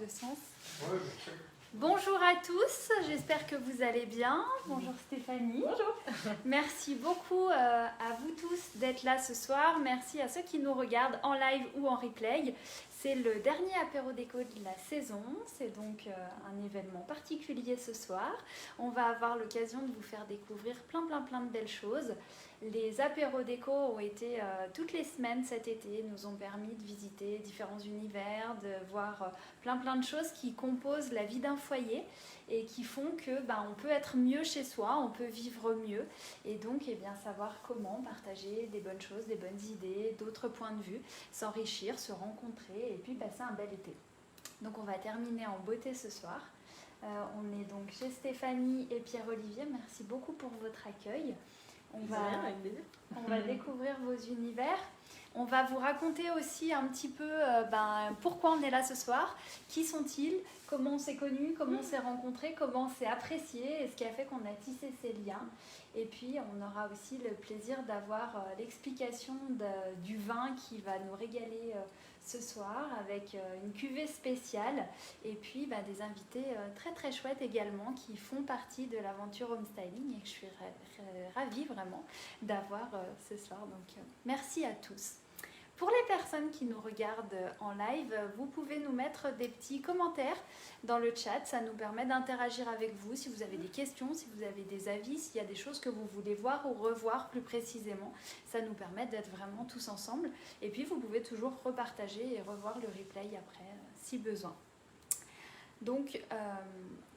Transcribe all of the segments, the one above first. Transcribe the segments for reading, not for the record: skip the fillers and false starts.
de sens. Ouais, je sais. Bonjour à tous, j'espère que vous allez bien. Bonjour Stéphanie. Bonjour. Merci beaucoup à vous tous d'être là ce soir. Merci à ceux qui nous regardent en live ou en replay. C'est le dernier apéro déco de la saison. C'est donc un événement particulier ce soir. On va avoir l'occasion de vous faire découvrir plein de belles choses. Les apéros déco ont été toutes les semaines cet été, nous ont permis de visiter différents univers, de voir plein de choses qui composent la vie d'un foyer et qui font que on peut être mieux chez soi, on peut vivre mieux et donc savoir comment partager des bonnes choses, des bonnes idées, d'autres points de vue, s'enrichir, se rencontrer et puis passer un bel été. Donc on va terminer en beauté ce soir. On est donc chez Stéphanie et Pierre-Olivier, merci beaucoup pour votre accueil. On va découvrir vos univers. On va vous raconter aussi un petit peu pourquoi on est là ce soir, qui sont-ils, comment on s'est connus, comment on s'est rencontrés, comment on s'est appréciés et ce qui a fait qu'on a tissé ces liens. Et puis on aura aussi le plaisir d'avoir l'explication du vin qui va nous régaler ce soir avec une cuvée spéciale et puis des invités très chouettes également qui font partie de l'aventure Homestyling et que je suis ravie vraiment d'avoir ce soir. Donc merci à tous. Pour les personnes qui nous regardent en live, vous pouvez nous mettre des petits commentaires dans le chat. Ça nous permet d'interagir avec vous. Si vous avez des questions, si vous avez des avis, s'il y a des choses que vous voulez voir ou revoir plus précisément, ça nous permet d'être vraiment tous ensemble. Et puis, vous pouvez toujours repartager et revoir le replay après, si besoin. Donc,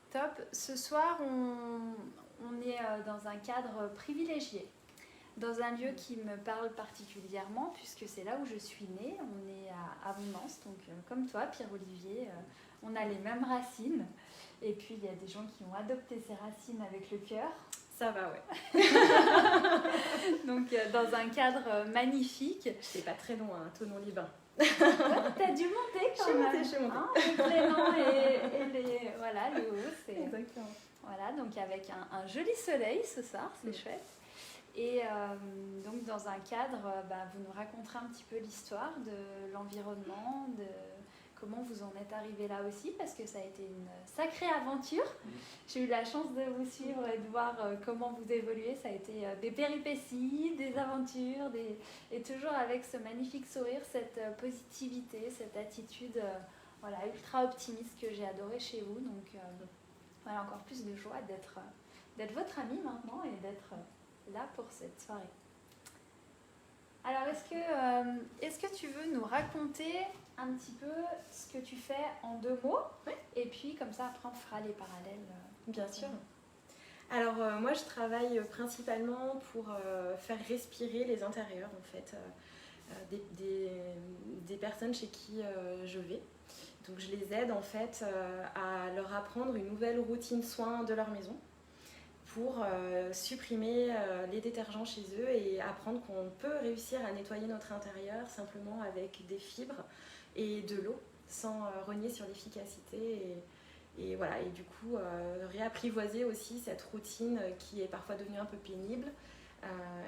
top. Ce soir, on est dans un cadre privilégié. Dans un lieu qui me parle particulièrement, puisque c'est là où je suis née. On est à Avonance, donc comme toi, Pierre-Olivier, on a les mêmes racines. Et puis, il y a des gens qui ont adopté ces racines avec le cœur. Ça va, ouais. Donc, dans un cadre magnifique. C'est pas très loin, Thonon-les-Bains. Ouais, t'as dû monter quand même. Je suis montée. Hein, le prénom et les hauts. Exactement. Voilà, donc avec un joli soleil ce soir, c'est chouette. Et donc dans un cadre, vous nous raconterez un petit peu l'histoire de l'environnement, de comment vous en êtes arrivé là aussi, parce que ça a été une sacrée aventure. J'ai eu la chance de vous suivre et de voir comment vous évoluez. Ça a été des péripéties, des aventures, et toujours avec ce magnifique sourire, cette positivité, cette attitude ultra optimiste que j'ai adorée chez vous. Donc encore plus de joie d'être votre amie maintenant et d'être là pour cette soirée. Alors, est-ce que tu veux nous raconter un petit peu ce que tu fais en 2 mots? Oui. Et puis, comme ça, après, on fera les parallèles. Bien sûr. Alors, moi, je travaille principalement pour faire respirer les intérieurs, en fait, des personnes chez qui je vais. Donc, je les aide, en fait, à leur apprendre une nouvelle routine soin de leur maison, pour supprimer les détergents chez eux et apprendre qu'on peut réussir à nettoyer notre intérieur simplement avec des fibres et de l'eau sans renier sur l'efficacité et voilà, et du coup réapprivoiser aussi cette routine qui est parfois devenue un peu pénible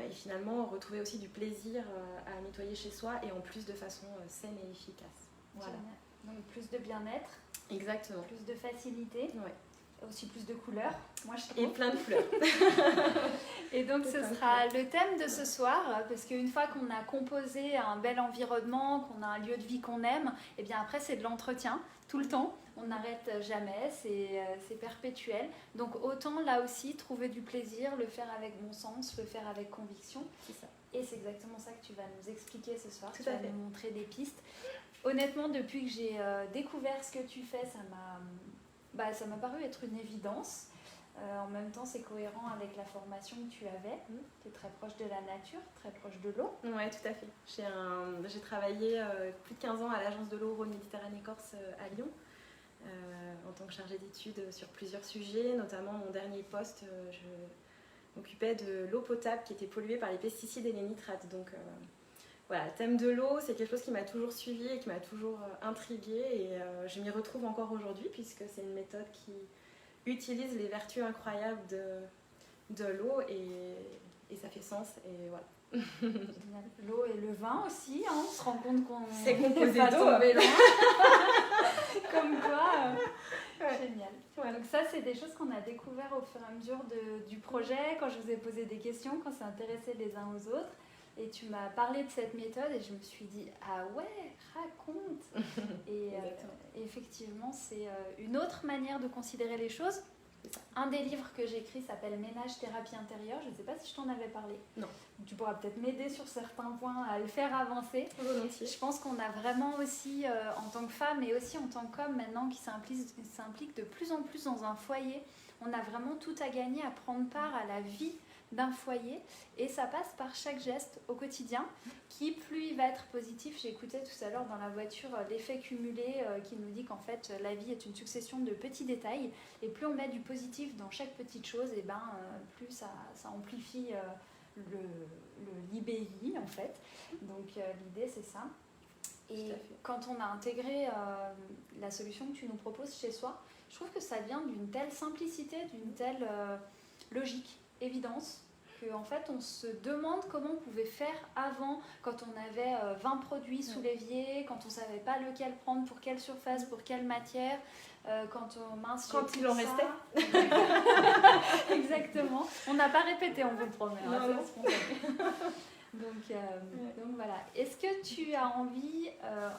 et finalement retrouver aussi du plaisir à nettoyer chez soi et en plus de façon saine et efficace. Voilà. Donc, plus de bien-être. Exactement. Plus de facilité. Ouais. Aussi plus de couleurs, moi je trouve. Et plein de fleurs. Et donc ce sera le thème de ce soir, parce qu'une fois qu'on a composé un bel environnement, qu'on a un lieu de vie qu'on aime, et bien après c'est de l'entretien, tout le temps, on n'arrête jamais, c'est perpétuel. Donc autant là aussi trouver du plaisir, le faire avec bon sens, le faire avec conviction. C'est ça. Et c'est exactement ça que tu vas nous expliquer ce soir, Tout tu à vas fait. nous montrer des pistes. Honnêtement, depuis que j'ai découvert ce que tu fais, ça m'a paru être une évidence. En même temps, c'est cohérent avec la formation que tu avais. Tu es très proche de la nature, très proche de l'eau. Oui, tout à fait. J'ai travaillé plus de 15 ans à l'agence de l'eau Rhône-Méditerranée-Corse à Lyon, en tant que chargée d'études sur plusieurs sujets. Notamment, mon dernier poste, je m'occupais de l'eau potable qui était polluée par les pesticides et les nitrates. Donc voilà, le thème de l'eau, c'est quelque chose qui m'a toujours suivie et qui m'a toujours intriguée. Et je m'y retrouve encore aujourd'hui, puisque c'est une méthode qui utilise les vertus incroyables de l'eau et ça fait sens. Et voilà. L'eau et le vin aussi, hein, on se rend compte qu'on c'est composé pas d'eau. tombé loin. Comme quoi, Donc ça, c'est des choses qu'on a découvert au fur et à mesure du projet, quand je vous ai posé des questions, quand on s'est intéressés les uns aux autres. Et tu m'as parlé de cette méthode et je me suis dit, ah ouais, raconte. Et effectivement, c'est une autre manière de considérer les choses. Un des livres que j'ai écrit s'appelle Ménage, thérapie intérieure. Je ne sais pas si je t'en avais parlé. Non. Tu pourras peut-être m'aider sur certains points à le faire avancer. Volontiers. Je pense qu'on a vraiment aussi, en tant que femme et aussi en tant qu'homme maintenant, qui s'implique de plus en plus dans un foyer, on a vraiment tout à gagner à prendre part à la vie d'un foyer, et ça passe par chaque geste au quotidien qui, plus il va être positif. J'ai écouté tout à l'heure dans la voiture l'effet cumulé qui nous dit qu'en fait la vie est une succession de petits détails, et plus on met du positif dans chaque petite chose, et plus ça amplifie le l'IBI en fait. Donc l'idée c'est ça. Et quand on a intégré la solution que tu nous proposes chez soi, je trouve que ça vient d'une telle simplicité, d'une telle logique, évidence, qu'en fait on se demande comment on pouvait faire avant, quand on avait 20 produits sous l'évier, quand on ne savait pas lequel prendre, pour quelle surface, pour quelle matière, quand il en restait. Exactement. On n'a pas répété, on vous le promet. Non. Donc voilà. Est-ce que tu as envie,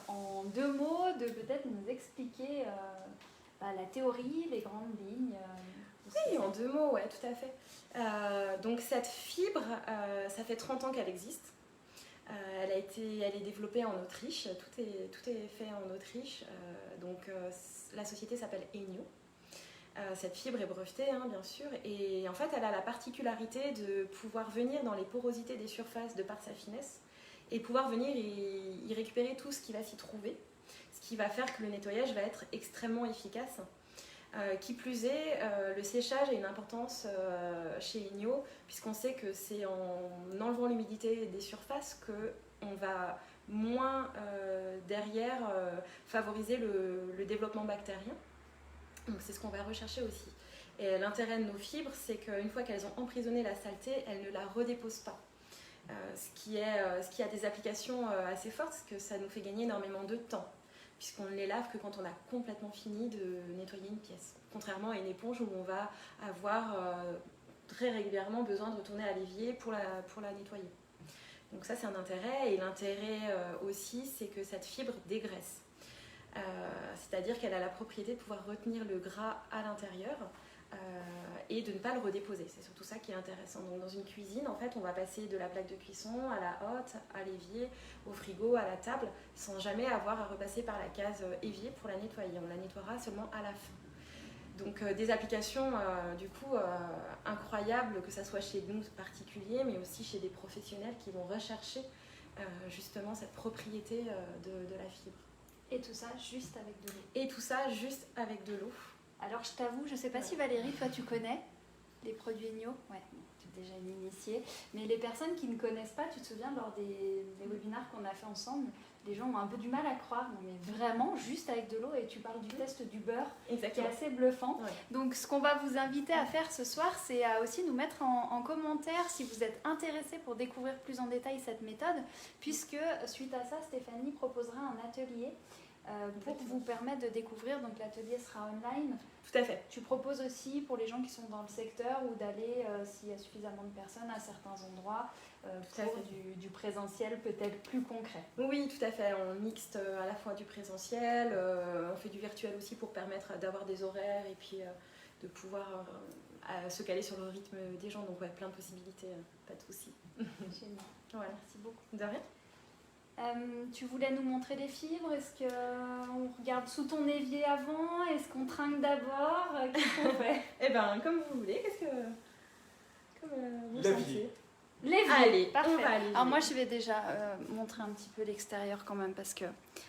en 2 mots, de peut-être nous expliquer la théorie, les grandes lignes Oui, en 2 mots, ouais, tout à fait. Donc cette fibre, ça fait 30 ans qu'elle existe. Elle est développée en Autriche. Tout est fait en Autriche. La société s'appelle Enio. Cette fibre est brevetée, bien sûr, et en fait elle a la particularité de pouvoir venir dans les porosités des surfaces de par sa finesse, et pouvoir venir y récupérer tout ce qui va s'y trouver, ce qui va faire que le nettoyage va être extrêmement efficace. Qui plus est, le séchage a une importance chez Enio, puisqu'on sait que c'est en enlevant l'humidité des surfaces qu'on va moins derrière favoriser le développement bactérien. Donc c'est ce qu'on va rechercher aussi. Et l'intérêt de nos fibres, c'est qu'une fois qu'elles ont emprisonné la saleté, elles ne la redéposent pas. Ce qui a des applications assez fortes, parce que ça nous fait gagner énormément de temps, puisqu'on ne les lave que quand on a complètement fini de nettoyer une pièce. Contrairement à une éponge où on va avoir très régulièrement besoin de retourner à l'évier pour la nettoyer. Donc ça c'est un intérêt, et l'intérêt aussi c'est que cette fibre dégraisse. C'est-à-dire qu'elle a la propriété de pouvoir retenir le gras à l'intérieur et de ne pas le redéposer. C'est surtout ça qui est intéressant. Donc dans une cuisine, en fait, on va passer de la plaque de cuisson à la hotte, à l'évier, au frigo, à la table, sans jamais avoir à repasser par la case évier pour la nettoyer. On la nettoiera seulement à la fin. Donc des applications incroyables, que ce soit chez nous particuliers, mais aussi chez des professionnels qui vont rechercher justement cette propriété de la fibre. Et tout ça juste avec de l'eau. Et tout ça juste avec de l'eau. Alors je t'avoue, je ne sais pas si Valérie, toi tu connais les produits Enio. Ouais, tu es déjà une initiée. Mais les personnes qui ne connaissent pas, tu te souviens lors des webinaires qu'on a fait ensemble, les gens ont un peu du mal à croire. Non mais vraiment, juste avec de l'eau, et tu parles du test du beurre. Exactement. Qui est assez bluffant. Ouais. Donc ce qu'on va vous inviter à faire ce soir, c'est à aussi nous mettre en commentaire si vous êtes intéressés pour découvrir plus en détail cette méthode, puisque suite à ça, Stéphanie proposera un atelier pour vous permettre de découvrir. Donc l'atelier sera online. Tout à fait. Tu proposes aussi pour les gens qui sont dans le secteur, ou d'aller, s'il y a suffisamment de personnes, à certains endroits pour du présentiel peut-être plus concret. Oui, tout à fait. On mixte à la fois du présentiel, on fait du virtuel aussi pour permettre d'avoir des horaires et puis de pouvoir se caler sur le rythme des gens. Donc ouais, plein de possibilités, pas de soucis. Génial. Voilà. Merci beaucoup. De rien. Tu voulais nous montrer les fibres? Est-ce qu'on regarde sous ton évier avant? Est-ce qu'on trinque d'abord? Qu'est-ce qu'on fait? Eh bien, comme vous voulez. Comme vous sentez. L'évier. Allez, parfait. On va à l'évier. Alors moi, je vais déjà montrer un petit peu l'extérieur quand même, parce que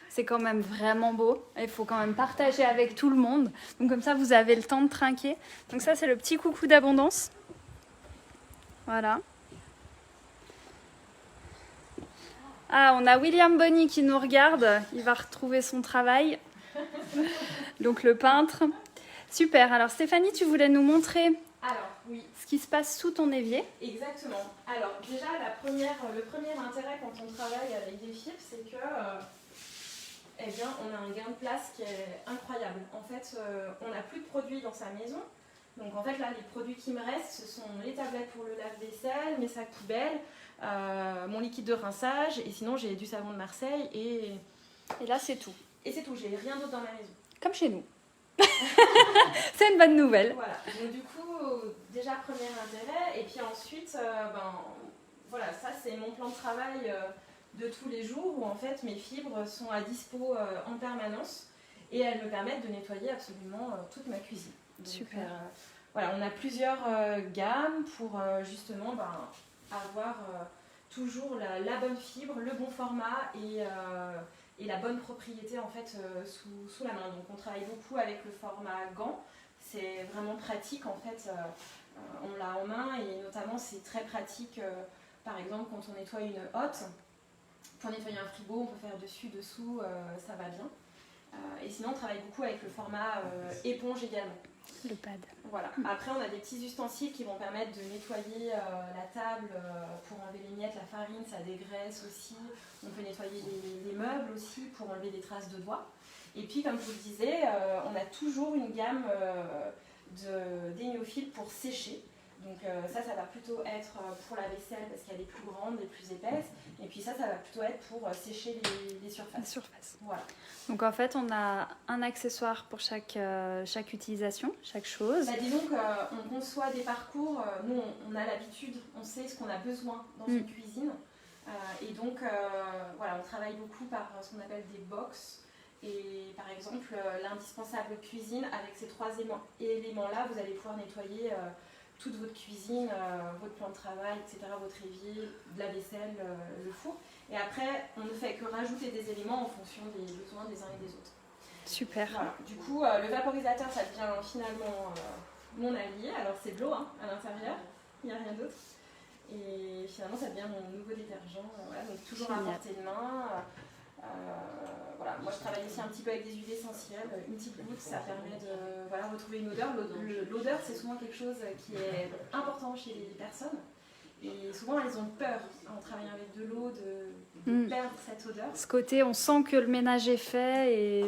c'est quand même vraiment beau. Il faut quand même partager avec tout le monde. Donc comme ça, vous avez le temps de trinquer. Donc ça, c'est le petit coucou d'abondance. Voilà. Ah, on a William Bonny qui nous regarde, il va retrouver son travail. Donc le peintre. Super, alors Stéphanie, tu voulais nous montrer ce qui se passe sous ton évier. Exactement. Alors déjà, le premier intérêt quand on travaille avec des fibres, c'est que eh bien, on a un gain de place qui est incroyable. En fait, on n'a plus de produits dans sa maison. Donc en fait, là, les produits qui me restent, ce sont les tablettes pour le lave-vaisselle, mes sacs poubelles, mon liquide de rinçage, et sinon j'ai du savon de Marseille Et là, c'est tout. Et c'est tout, j'ai rien d'autre dans ma maison. Comme chez nous. C'est une bonne nouvelle. Voilà, donc du coup, déjà premier intérêt, et puis ensuite, voilà, ça c'est mon plan de travail de tous les jours, où en fait mes fibres sont à dispo en permanence, et elles me permettent de nettoyer absolument toute ma cuisine. Donc, super. Voilà, on a plusieurs gammes pour justement avoir toujours la bonne fibre, le bon format et la bonne propriété en fait sous la main. Donc on travaille beaucoup avec le format gant. C'est vraiment pratique en fait. On l'a en main et notamment c'est très pratique par exemple quand on nettoie une hotte. Pour nettoyer un frigo, on peut faire dessus, dessous, ça va bien. Et sinon on travaille beaucoup avec le format éponge également. Le pad. Voilà. Après, on a des petits ustensiles qui vont permettre de nettoyer la table pour enlever les miettes, la farine, ça dégraisse aussi. On peut nettoyer les meubles aussi pour enlever des traces de doigts. Et puis, comme je vous le disais, on a toujours une gamme d'éniophile pour sécher. Donc ça va plutôt être pour la vaisselle parce qu'elle est plus grande et plus épaisse. Et puis ça va plutôt être pour sécher les surfaces. La surface. Voilà. Donc en fait, on a un accessoire pour chaque utilisation, chaque chose. Disons qu'on conçoit des parcours, nous on a l'habitude, on sait ce qu'on a besoin dans une cuisine. Et donc voilà, on travaille beaucoup par ce qu'on appelle des box. Et par exemple, l'indispensable cuisine, avec ces 3 éléments-là, vous allez pouvoir nettoyer toute votre cuisine, votre plan de travail, etc., votre évier, de la vaisselle, le four. Et après, on ne fait que rajouter des éléments en fonction des besoins des uns et des autres. Super. Voilà. Du coup, le vaporisateur, ça devient finalement mon allié. Alors, c'est de l'eau à l'intérieur, il n'y a rien d'autre. Et finalement, ça devient mon nouveau détergent. Voilà. Donc, toujours à portée de main. Voilà. Moi, je travaille aussi un petit peu avec des huiles essentielles. Une petite goutte, ça permet de retrouver une odeur. L'odeur, c'est souvent quelque chose qui est important chez les personnes. Et souvent, elles ont peur, en travaillant avec de l'eau, de perdre cette odeur. Ce côté, on sent que le ménage est fait et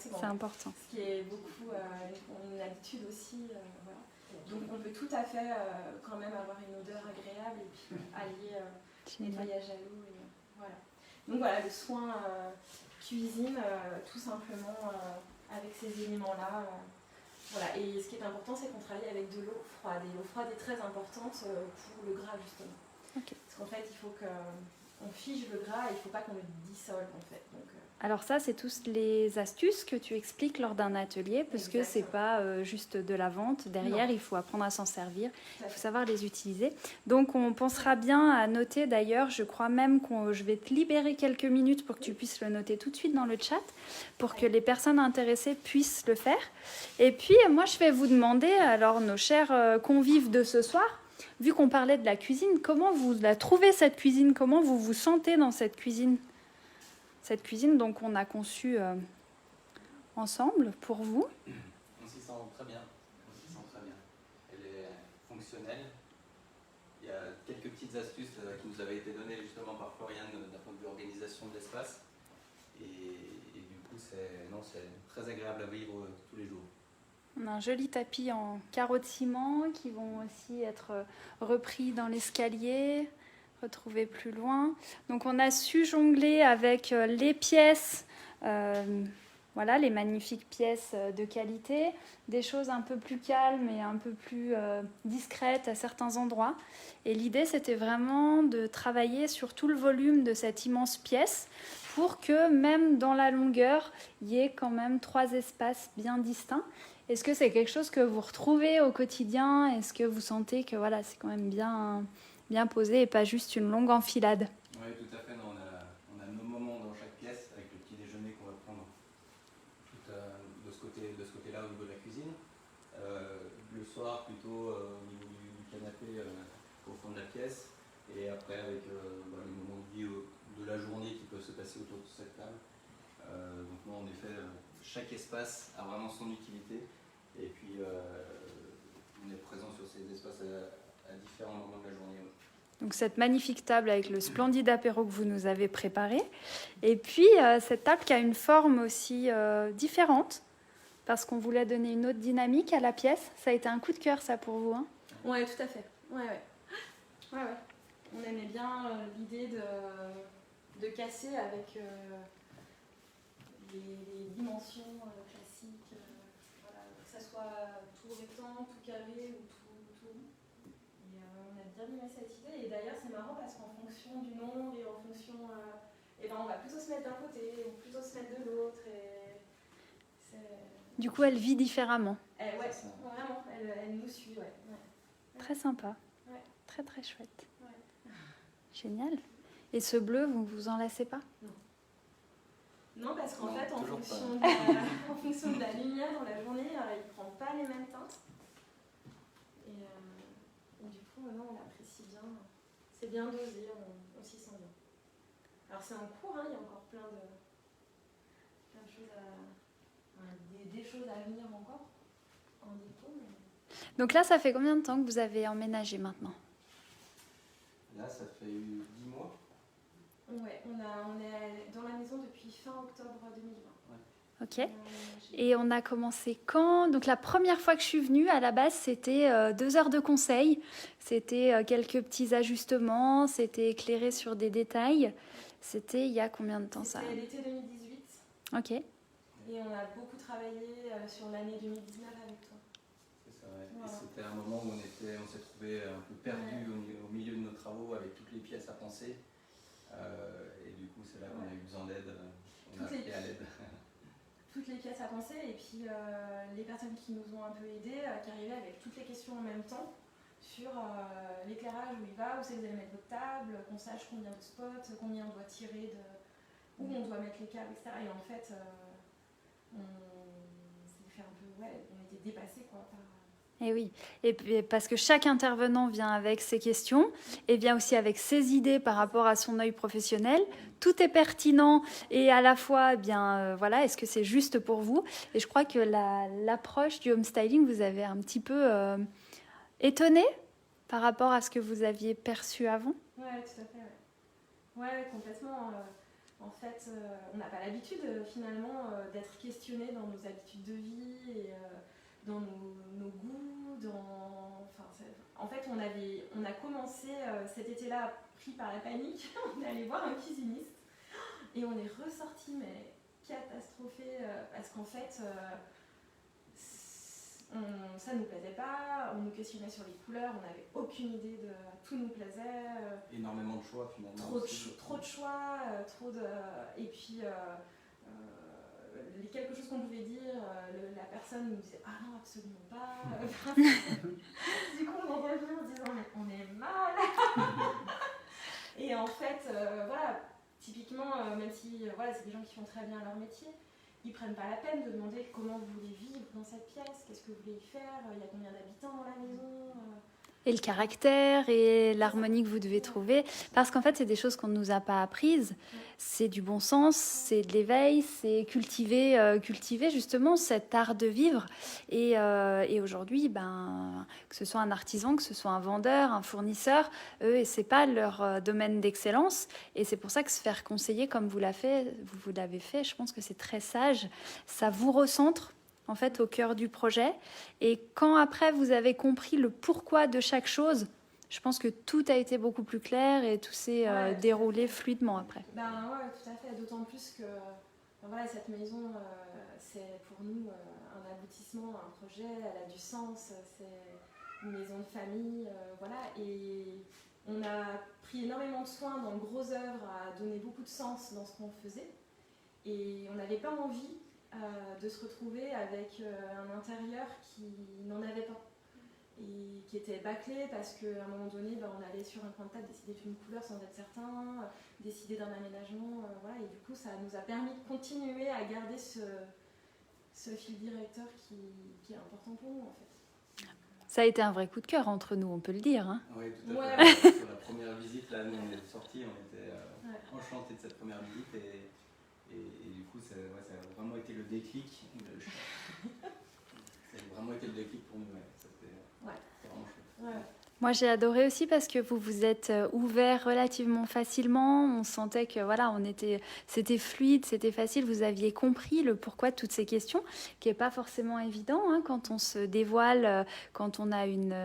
c'est important. Ce qui est beaucoup une habitude aussi. Voilà. Donc, on peut tout à fait quand même avoir une odeur agréable et puis allier nettoyage à l'eau. Voilà. Donc, voilà, le soin cuisine, tout simplement avec ces éléments-là. Voilà. Et ce qui est important, c'est qu'on travaille avec de l'eau froide. Et l'eau froide est très importante pour le gras, justement. Okay. Parce qu'en fait, il faut qu'on fige le gras et il ne faut pas qu'on le dissole, en fait. Donc, alors ça, c'est toutes les astuces que tu expliques lors d'un atelier, parce que c'est pas juste de la vente. Derrière, il faut apprendre à s'en servir, il faut savoir les utiliser. Donc, on pensera bien à noter, d'ailleurs, je crois même que je vais te libérer quelques minutes pour que tu puisses le noter tout de suite dans le chat, pour que les personnes intéressées puissent le faire. Et puis, moi, je vais vous demander, alors, nos chers convives de ce soir, vu qu'on parlait de la cuisine, comment vous la trouvez, cette cuisine? Comment vous vous sentez dans cette cuisine? Cette cuisine, donc, on a conçue ensemble pour vous. On s'y sent très bien. Elle est fonctionnelle. Il y a quelques petites astuces qui nous avaient été données justement par Floriane d'un point de vue organisation de l'espace. Et du coup, c'est très agréable à vivre tous les jours. On a un joli tapis en carreaux de ciment qui vont aussi être repris dans l'escalier, retrouvés plus loin. Donc on a su jongler avec les pièces, voilà, les magnifiques pièces de qualité, des choses un peu plus calmes et un peu plus discrètes à certains endroits. Et l'idée, c'était vraiment de travailler sur tout le volume de cette immense pièce pour que même dans la longueur, il y ait quand même 3 espaces bien distincts. Est-ce que c'est quelque chose que vous retrouvez au quotidien? Est-ce que vous sentez que voilà, c'est quand même bien posé et pas juste une longue enfilade? Oui, tout à fait. Non, on a nos moments dans chaque pièce avec le petit déjeuner qu'on va prendre de ce côté-là au niveau de la cuisine. Le soir, plutôt au niveau du canapé au fond de la pièce. Et après, avec les moments de vie de la journée qui peuvent se passer autour de cette table. Donc, moi, en effet, chaque espace a vraiment son utilité. Et puis, on est présent sur ces espaces à différents moments de la journée. Donc cette magnifique table avec le splendide apéro que vous nous avez préparé. Et puis cette table qui a une forme aussi différente, parce qu'on voulait donner une autre dynamique à la pièce. Ça a été un coup de cœur, ça, pour vous, hein? Ouais, tout à fait. Ouais. On aimait bien l'idée de casser avec les dimensions classiques, voilà, que ça soit tout rectangle, tout carré ou tout rond. Et on a bien aimé cette idée. Et d'ailleurs, c'est marrant parce qu'en fonction du nombre et en fonction, on va plutôt se mettre d'un côté ou plutôt se mettre de l'autre. Du coup, elle vit différemment. Ouais, vraiment, elle nous suit, ouais. Très sympa. Ouais. Très, très chouette. Ouais. Génial. Et ce bleu, vous vous en lassez pas? Non, parce qu'en fait, en toujours fonction de la lumière dans la journée, il ne prend pas les mêmes teintes. Et du coup, non, on l'apprécie bien. C'est bien dosé, on s'y sent bien. Alors c'est en cours, il y a encore plein de choses des choses à venir encore en déco. Mais... Donc là, ça fait combien de temps que vous avez emménagé maintenant? Là, ça fait 10 mois. Ouais, on est dans la maison depuis fin octobre 2020. Ok. Et on a commencé quand? Donc la première fois que je suis venue, à la base, c'était 2 heures de conseil. C'était quelques petits ajustements, c'était éclairé sur des détails. C'était il y a combien de temps ça? C'était l'été 2018. Ok. Et on a beaucoup travaillé sur l'année 2019 avec toi. C'est ça, ouais. Voilà. Et c'était un moment où on s'est trouvé un peu perdu au milieu de nos travaux avec toutes les pièces à penser. Et du coup, c'est là qu'on a eu besoin d'aide. On a appelé à l'aide. Toutes les pièces à penser et puis les personnes qui nous ont un peu aidés, qui arrivaient avec toutes les questions en même temps sur l'éclairage, où il va, où c'est que vous allez mettre votre table, qu'on sache combien de spots, combien on doit tirer, où on doit mettre les câbles, etc. Et en fait, on s'est fait un peu, on était dépassés quoi. Et oui, et parce que chaque intervenant vient avec ses questions et vient aussi avec ses idées par rapport à son œil professionnel. Tout est pertinent et à la fois, voilà, est-ce que c'est juste pour vous? Et je crois que l'approche du home styling vous avez un petit peu étonné par rapport à ce que vous aviez perçu avant. Oui, tout à fait. Ouais, complètement. En fait, on n'a pas l'habitude finalement d'être questionné dans nos habitudes de vie et dans nos goûts. En fait, on a commencé cet été-là pris par la panique. On est allé voir un cuisiniste et on est ressorti mais catastrophé parce qu'en fait, ça ne nous plaisait pas. On nous questionnait sur les couleurs. On n'avait aucune idée de tout nous plaisait. Énormément de choix finalement. Trop de choix, et puis les quelque chose qu'on pouvait dire, la personne nous disait ah non absolument pas. Du coup on est revenu en disant mais on est mal. Et en fait voilà, typiquement même si c'est des gens qui font très bien leur métier, ils prennent pas la peine de demander comment vous voulez vivre dans cette pièce, qu'est-ce que vous voulez y faire, il y a combien d'habitants dans la maison. Et le caractère et l'harmonie que vous devez trouver. Parce qu'en fait, c'est des choses qu'on ne nous a pas apprises. C'est du bon sens, c'est de l'éveil, c'est cultiver justement cet art de vivre. Et aujourd'hui, que ce soit un artisan, que ce soit un vendeur, un fournisseur, eux, c'est pas leur domaine d'excellence. Et c'est pour ça que se faire conseiller comme vous l'avez fait, je pense que c'est très sage. Ça vous recentre en fait au cœur du projet, et quand après vous avez compris le pourquoi de chaque chose, je pense que tout a été beaucoup plus clair et tout s'est déroulé fluidement après. Ouais, tout à fait, d'autant plus que cette maison c'est pour nous un aboutissement, un projet, elle a du sens, c'est une maison de famille, et on a pris énormément de soin dans le gros œuvre à donner beaucoup de sens dans ce qu'on faisait, et on n'avait pas envie de se retrouver avec un intérieur qui n'en avait pas et qui était bâclé parce qu'à un moment donné on allait sur un coin de table décider d'une couleur sans être certain, décider d'un aménagement, et du coup ça nous a permis de continuer à garder ce fil directeur qui est important pour nous en fait. Ça a été un vrai coup de cœur entre nous, on peut le dire. Hein. Oui, tout à fait. Sur la première visite, là, nous on est sortis, on était enchantés de cette première visite et du coup ça a vraiment été le déclic. Ça a vraiment été le déclic pour nous. C'était vraiment chouette. Moi, j'ai adoré aussi parce que vous vous êtes ouvert relativement facilement. On sentait que voilà, c'était fluide, c'était facile. Vous aviez compris le pourquoi de toutes ces questions, qui est pas forcément évident hein, quand on se dévoile, quand on a une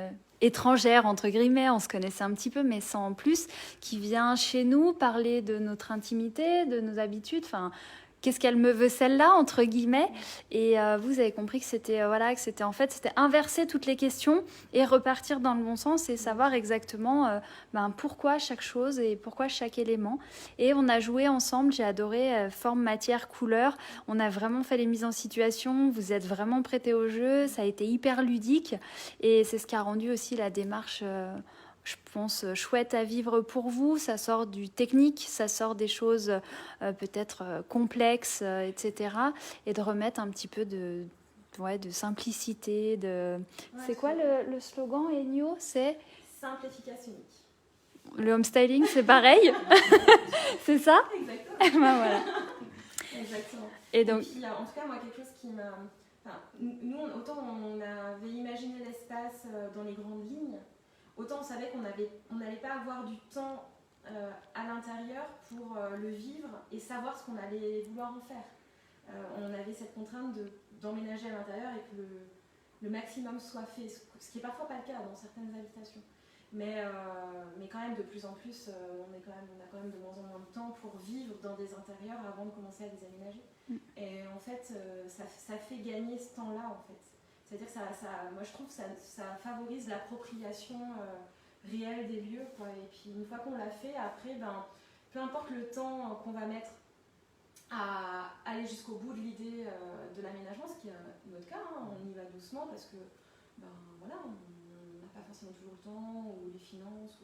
étrangère entre guillemets. On se connaissait un petit peu, mais sans plus, qui vient chez nous parler de notre intimité, de nos habitudes. Enfin, qu'est-ce qu'elle me veut celle-là entre guillemets. Et vous avez compris que c'était voilà, que c'était en fait c'était inverser toutes les questions et repartir dans le bon sens et savoir exactement pourquoi chaque chose et pourquoi chaque élément. Et on a joué ensemble, j'ai adoré forme, matière, couleur. On a vraiment fait les mises en situation, vous êtes vraiment prêtés au jeu, ça a été hyper ludique et c'est ce qui a rendu aussi la démarche je pense, chouette à vivre pour vous. Ça sort du technique, ça sort des choses peut-être complexes, etc. Et de remettre un petit peu de simplicité. C'est quoi le slogan, Enyo? C'est simple, efficace, unique. Le homestyling, c'est pareil. C'est ça? Exactement. Voilà. Exactement. Et donc, puis, en tout cas, moi, quelque chose qui m'a... Enfin, nous, autant on avait imaginé l'espace dans les grandes lignes, autant on savait qu'on n'allait pas avoir du temps à l'intérieur pour le vivre et savoir ce qu'on allait vouloir en faire. On avait cette contrainte d'emménager à l'intérieur et que le maximum soit fait, ce qui n'est parfois pas le cas dans certaines habitations. Mais quand même, de plus en plus, on a quand même de moins en moins de temps pour vivre dans des intérieurs avant de commencer à les aménager. Et en fait, ça fait gagner ce temps-là, en fait. C'est-à-dire que moi, je trouve que ça favorise l'appropriation réelle des lieux, quoi. Et puis, une fois qu'on l'a fait, après, peu importe le temps qu'on va mettre à aller jusqu'au bout de l'idée de l'aménagement, ce qui est notre cas, hein, on y va doucement parce que, voilà, on n'a pas forcément toujours le temps ou les finances.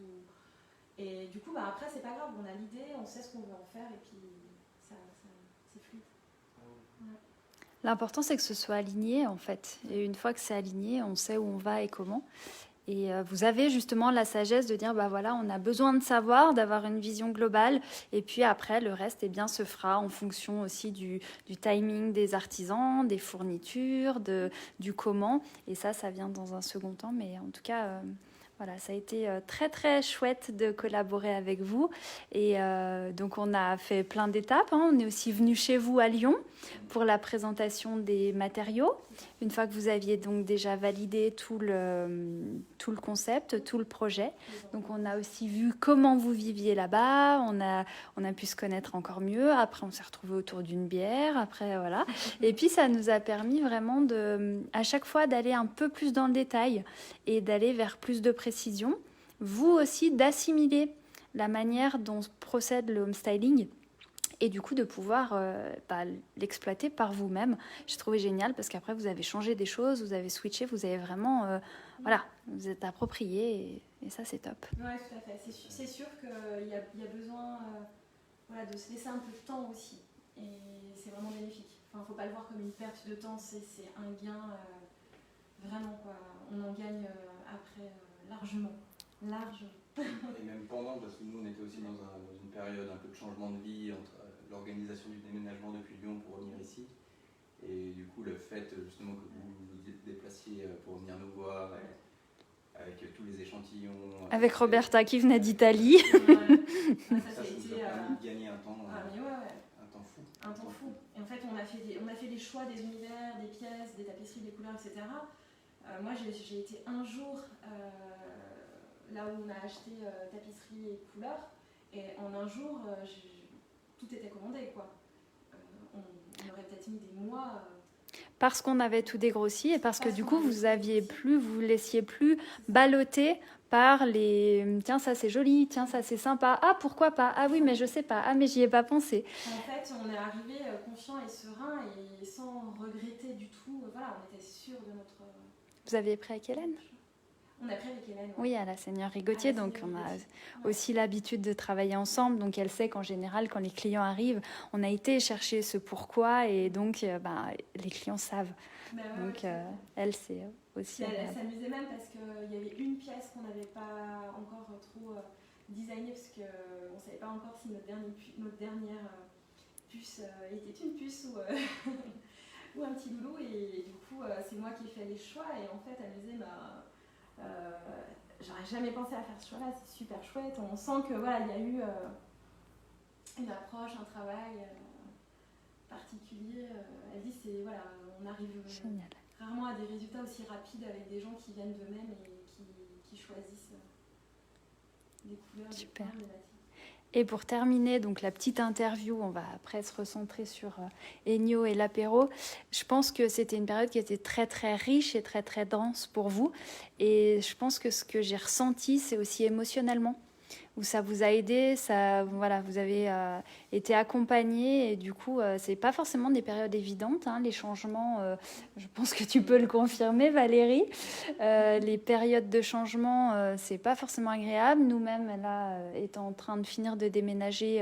Et du coup, après, c'est pas grave, on a l'idée, on sait ce qu'on veut en faire et puis c'est fluide. Ouais. L'important, c'est que ce soit aligné, en fait. Et une fois que c'est aligné, on sait où on va et comment. Et vous avez justement la sagesse de dire, voilà, on a besoin de savoir, d'avoir une vision globale. Et puis après, le reste, se fera en fonction aussi du timing des artisans, des fournitures, du comment. Et ça vient dans un second temps. Mais en tout cas... Voilà, ça a été très très chouette de collaborer avec vous et donc on a fait plein d'étapes. Hein. On est aussi venu chez vous à Lyon pour la présentation des matériaux. Une fois que vous aviez donc déjà validé tout le concept, tout le projet. Donc on a aussi vu comment vous viviez là-bas. On a pu se connaître encore mieux. Après on s'est retrouvés autour d'une bière. Après voilà. Et puis ça nous a permis vraiment à chaque fois d'aller un peu plus dans le détail et d'aller vers plus de précision. Vous aussi d'assimiler la manière dont procède le homestyling. Et du coup, de pouvoir l'exploiter par vous-même. J'ai trouvé génial parce qu'après, vous avez changé des choses, vous avez switché, vous avez vraiment... vous êtes approprié et ça, c'est top. Oui, tout à fait. C'est sûr qu'il y a besoin de se laisser un peu de temps aussi. Et c'est vraiment bénéfique. Enfin, il ne faut pas le voir comme une perte de temps, c'est un gain vraiment, quoi. On en gagne après largement. Et même pendant, parce que nous on était aussi dans une période un peu de changement de vie entre l'organisation du déménagement depuis Lyon pour revenir ici. Et du coup, le fait justement que vous vous déplaciez pour venir nous voir avec tous les échantillons. Avec Roberta qui venait d'Italie. Ça nous a permis de gagner un temps. Un temps fou. Un temps fou. Et en fait, on a fait des choix des univers, des pièces, des tapisseries, des couleurs, etc. Moi, j'ai été un jour là où on a acheté tapisserie et couleurs, et en un jour, tout était commandé, quoi. On aurait peut-être mis des mois. Parce qu'on avait tout dégrossi et parce que du coup, vous laissiez plus balloter par les « tiens, ça c'est joli, tiens, ça c'est sympa, ah pourquoi pas, ah oui, mais je sais pas, ah mais j'y ai pas pensé ». En fait, on est arrivé confiant et serein et sans regretter du tout. Voilà, on était sûr de notre... Vous aviez pris avec Hélène ? On a pris avec Hélène. Ouais. Oui, à la Seigneurie Gauthier, donc on a aussi l'habitude de travailler ensemble. Donc elle sait qu'en général, quand les clients arrivent, on a été chercher ce pourquoi et donc les clients savent. Donc elle, c'est aussi... Elle s'amusait même parce qu'il y avait une pièce qu'on n'avait pas encore trop designée parce qu'on ne savait pas encore si notre dernière puce était une puce ou un petit loulou. Et du coup, c'est moi qui ai fait les choix et en fait, elle me disait... j'aurais jamais pensé à faire ce choix-là, c'est super chouette. On sent que voilà, il y a eu une approche, un travail particulier. Elle dit c'est voilà, on arrive rarement à des résultats aussi rapides avec des gens qui viennent d'eux-mêmes et qui choisissent des couleurs, super. des formes, Et pour terminer donc la petite interview, on va après se recentrer sur Ennio et l'apéro. Je pense que c'était une période qui était très très riche et très très dense pour vous. Et je pense que ce que j'ai ressenti, c'est aussi émotionnellement, où ça vous a aidé, ça, voilà, vous avez été accompagné et du coup, c'est pas forcément des périodes évidentes, hein, les changements. Je pense que tu peux le confirmer, Valérie. Les périodes de changement, c'est pas forcément agréable. Nous-mêmes, là, étant en train de finir de déménager,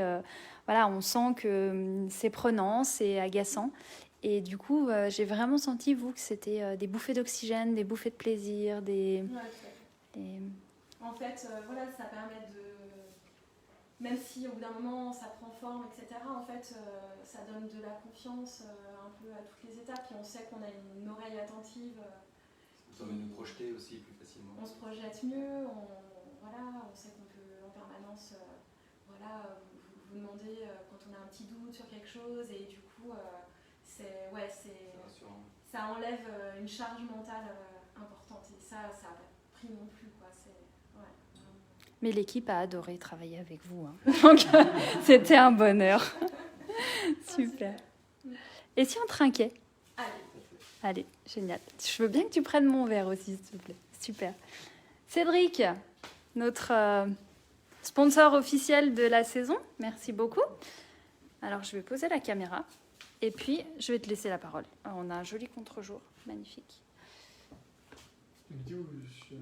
voilà, on sent que c'est prenant, c'est agaçant. Et du coup, j'ai vraiment senti, vous, que c'était des bouffées d'oxygène, des bouffées de plaisir, des... Ouais, en fait, voilà, ça permet de... Même si au bout d'un moment ça prend forme, etc., en fait, ça donne de la confiance un peu à toutes les étapes. Et on sait qu'on a une oreille attentive. Ça permet de nous projeter aussi plus facilement. On se projette mieux, voilà, on sait qu'on peut en permanence voilà, vous demander quand on a un petit doute sur quelque chose. Et du coup, ça enlève une charge mentale importante. Et ça n'a pas pris non plus, quoi. Mais l'équipe a adoré travailler avec vous. Hein. Donc, c'était un bonheur. Super. Et si on trinquait ? Allez, génial. Je veux bien que tu prennes mon verre aussi, s'il te plaît. Super. Cédric, notre sponsor officiel de la saison, merci beaucoup. Alors, je vais poser la caméra et puis je vais te laisser la parole. Alors, on a un joli contre-jour, magnifique.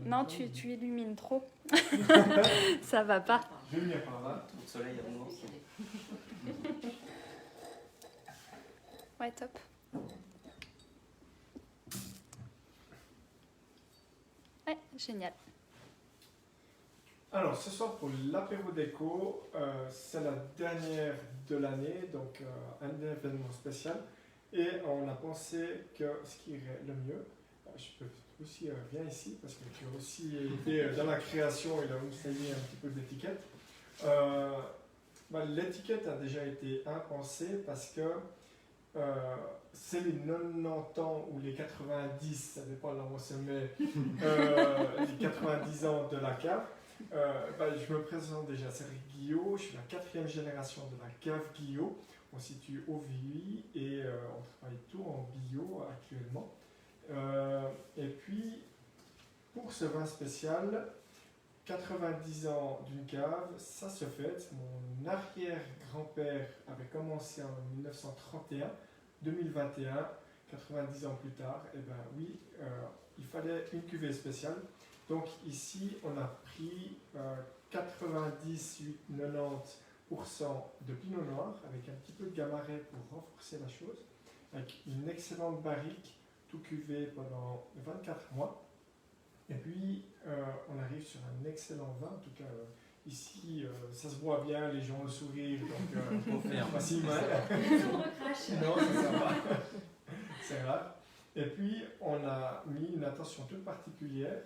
Non, tu illumines trop. Ça va pas. Je vais venir par là. Le soleil avance. Ouais, top. Ouais, génial. Alors, ce soir pour l'apéro déco, c'est la dernière de l'année, donc un événement spécial. Et on a pensé que ce qui irait le mieux, je peux aussi viens ici parce que tu as aussi été dans la création et là où ça y est un petit peu d'étiquette. L'étiquette a déjà été impensée parce que c'est les 90 ans ou les 90, ça dépend là où on se met, les 90 ans de la cave. Je me présente déjà, c'est Guillaume, je suis la 4e génération de la cave Guillaume. On se situe au Villy et on travaille tout en bio actuellement. Et puis, pour ce vin spécial, 90 ans d'une cave, ça se fête. Mon arrière-grand-père avait commencé en 1931, 2021, 90 ans plus tard. Et ben oui, il fallait une cuvée spéciale. Donc ici, on a pris 98-90% de pinot noir avec un petit peu de gamaret pour renforcer la chose, avec une excellente barrique, tout cuvé pendant 24 mois. Et puis, on arrive sur un excellent vin. En tout cas, ici, ça se voit bien, les gens ont le sourire, donc facilement. Non, ça va. C'est rare. Et puis, on a mis une attention toute particulière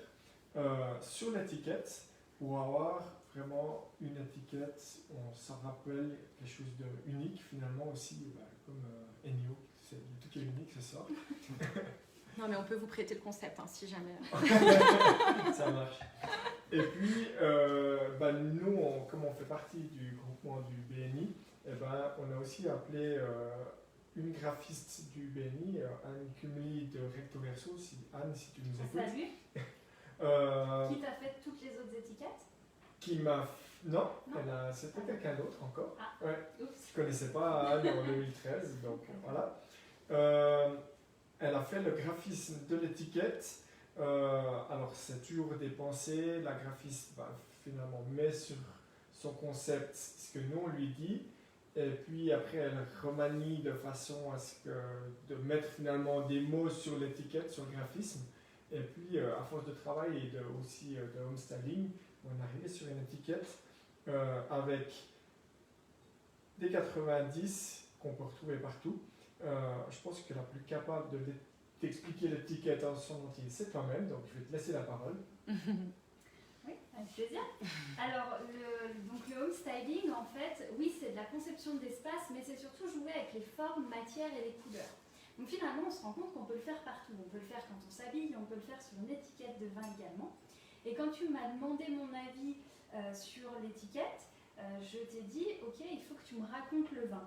sur l'étiquette pour avoir vraiment une étiquette, on s'en rappelle quelque chose d'unique finalement aussi, comme Ennio, tout est unique, c'est ça. Non mais on peut vous prêter le concept hein, si jamais. Ça marche. Et puis, nous, comme on fait partie du groupement du BNI, on a aussi appelé une graphiste du BNI, Anne Kumli de Recto Verso, Anne, si tu nous écoutes. Salut. Qui t'a fait toutes les autres étiquettes ? Non. C'était quelqu'un d'autre encore. Ah. Ouais. Je ne connaissais pas Anne en 2013, donc voilà. Elle a fait le graphisme de l'étiquette. Alors, c'est toujours des pensées. La graphiste, finalement, met sur son concept ce que nous, on lui dit. Et puis, après, elle remanie de façon à de mettre finalement des mots sur l'étiquette, sur le graphisme. Et puis, à force de travail et aussi de homestyling, on est arrivé sur une étiquette avec des 90 qu'on peut retrouver partout. Je pense que la plus capable d'expliquer l'étiquette en son entier, c'est toi-même, donc je vais te laisser la parole. Oui, Avec plaisir. Alors, donc le home styling, en fait, oui, c'est de la conception d'espace, mais c'est surtout jouer avec les formes, matières et les couleurs. Donc finalement, on se rend compte qu'on peut le faire partout. On peut le faire quand on s'habille, on peut le faire sur une étiquette de vin également. Et quand tu m'as demandé mon avis sur l'étiquette, je t'ai dit, ok, il faut que tu me racontes le vin,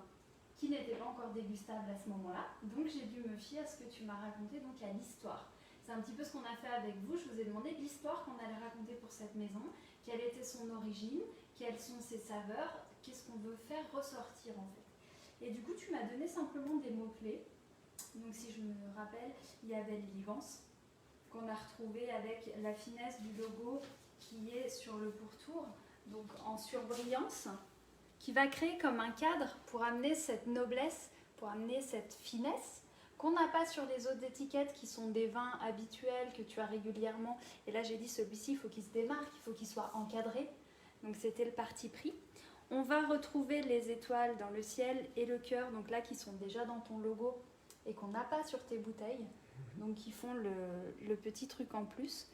qui n'était pas encore dégustable à ce moment-là. Donc j'ai dû me fier à ce que tu m'as raconté, donc à l'histoire. C'est un petit peu ce qu'on a fait avec vous. Je vous ai demandé l'histoire qu'on allait raconter pour cette maison, quelle était son origine, quelles sont ses saveurs, qu'est-ce qu'on veut faire ressortir en fait. Et du coup, tu m'as donné simplement des mots-clés. Donc si je me rappelle, il y avait l'élégance, qu'on a retrouvé avec la finesse du logo qui est sur le pourtour, donc en surbrillance, qui va créer comme un cadre pour amener cette noblesse, pour amener cette finesse, qu'on n'a pas sur les autres étiquettes qui sont des vins habituels que tu as régulièrement. Et là j'ai dit celui-ci il faut qu'il se démarque, il faut qu'il soit encadré. Donc c'était le parti pris. On va retrouver les étoiles dans le ciel et le cœur, donc là qui sont déjà dans ton logo et qu'on n'a pas sur tes bouteilles, donc qui font le petit truc en plus.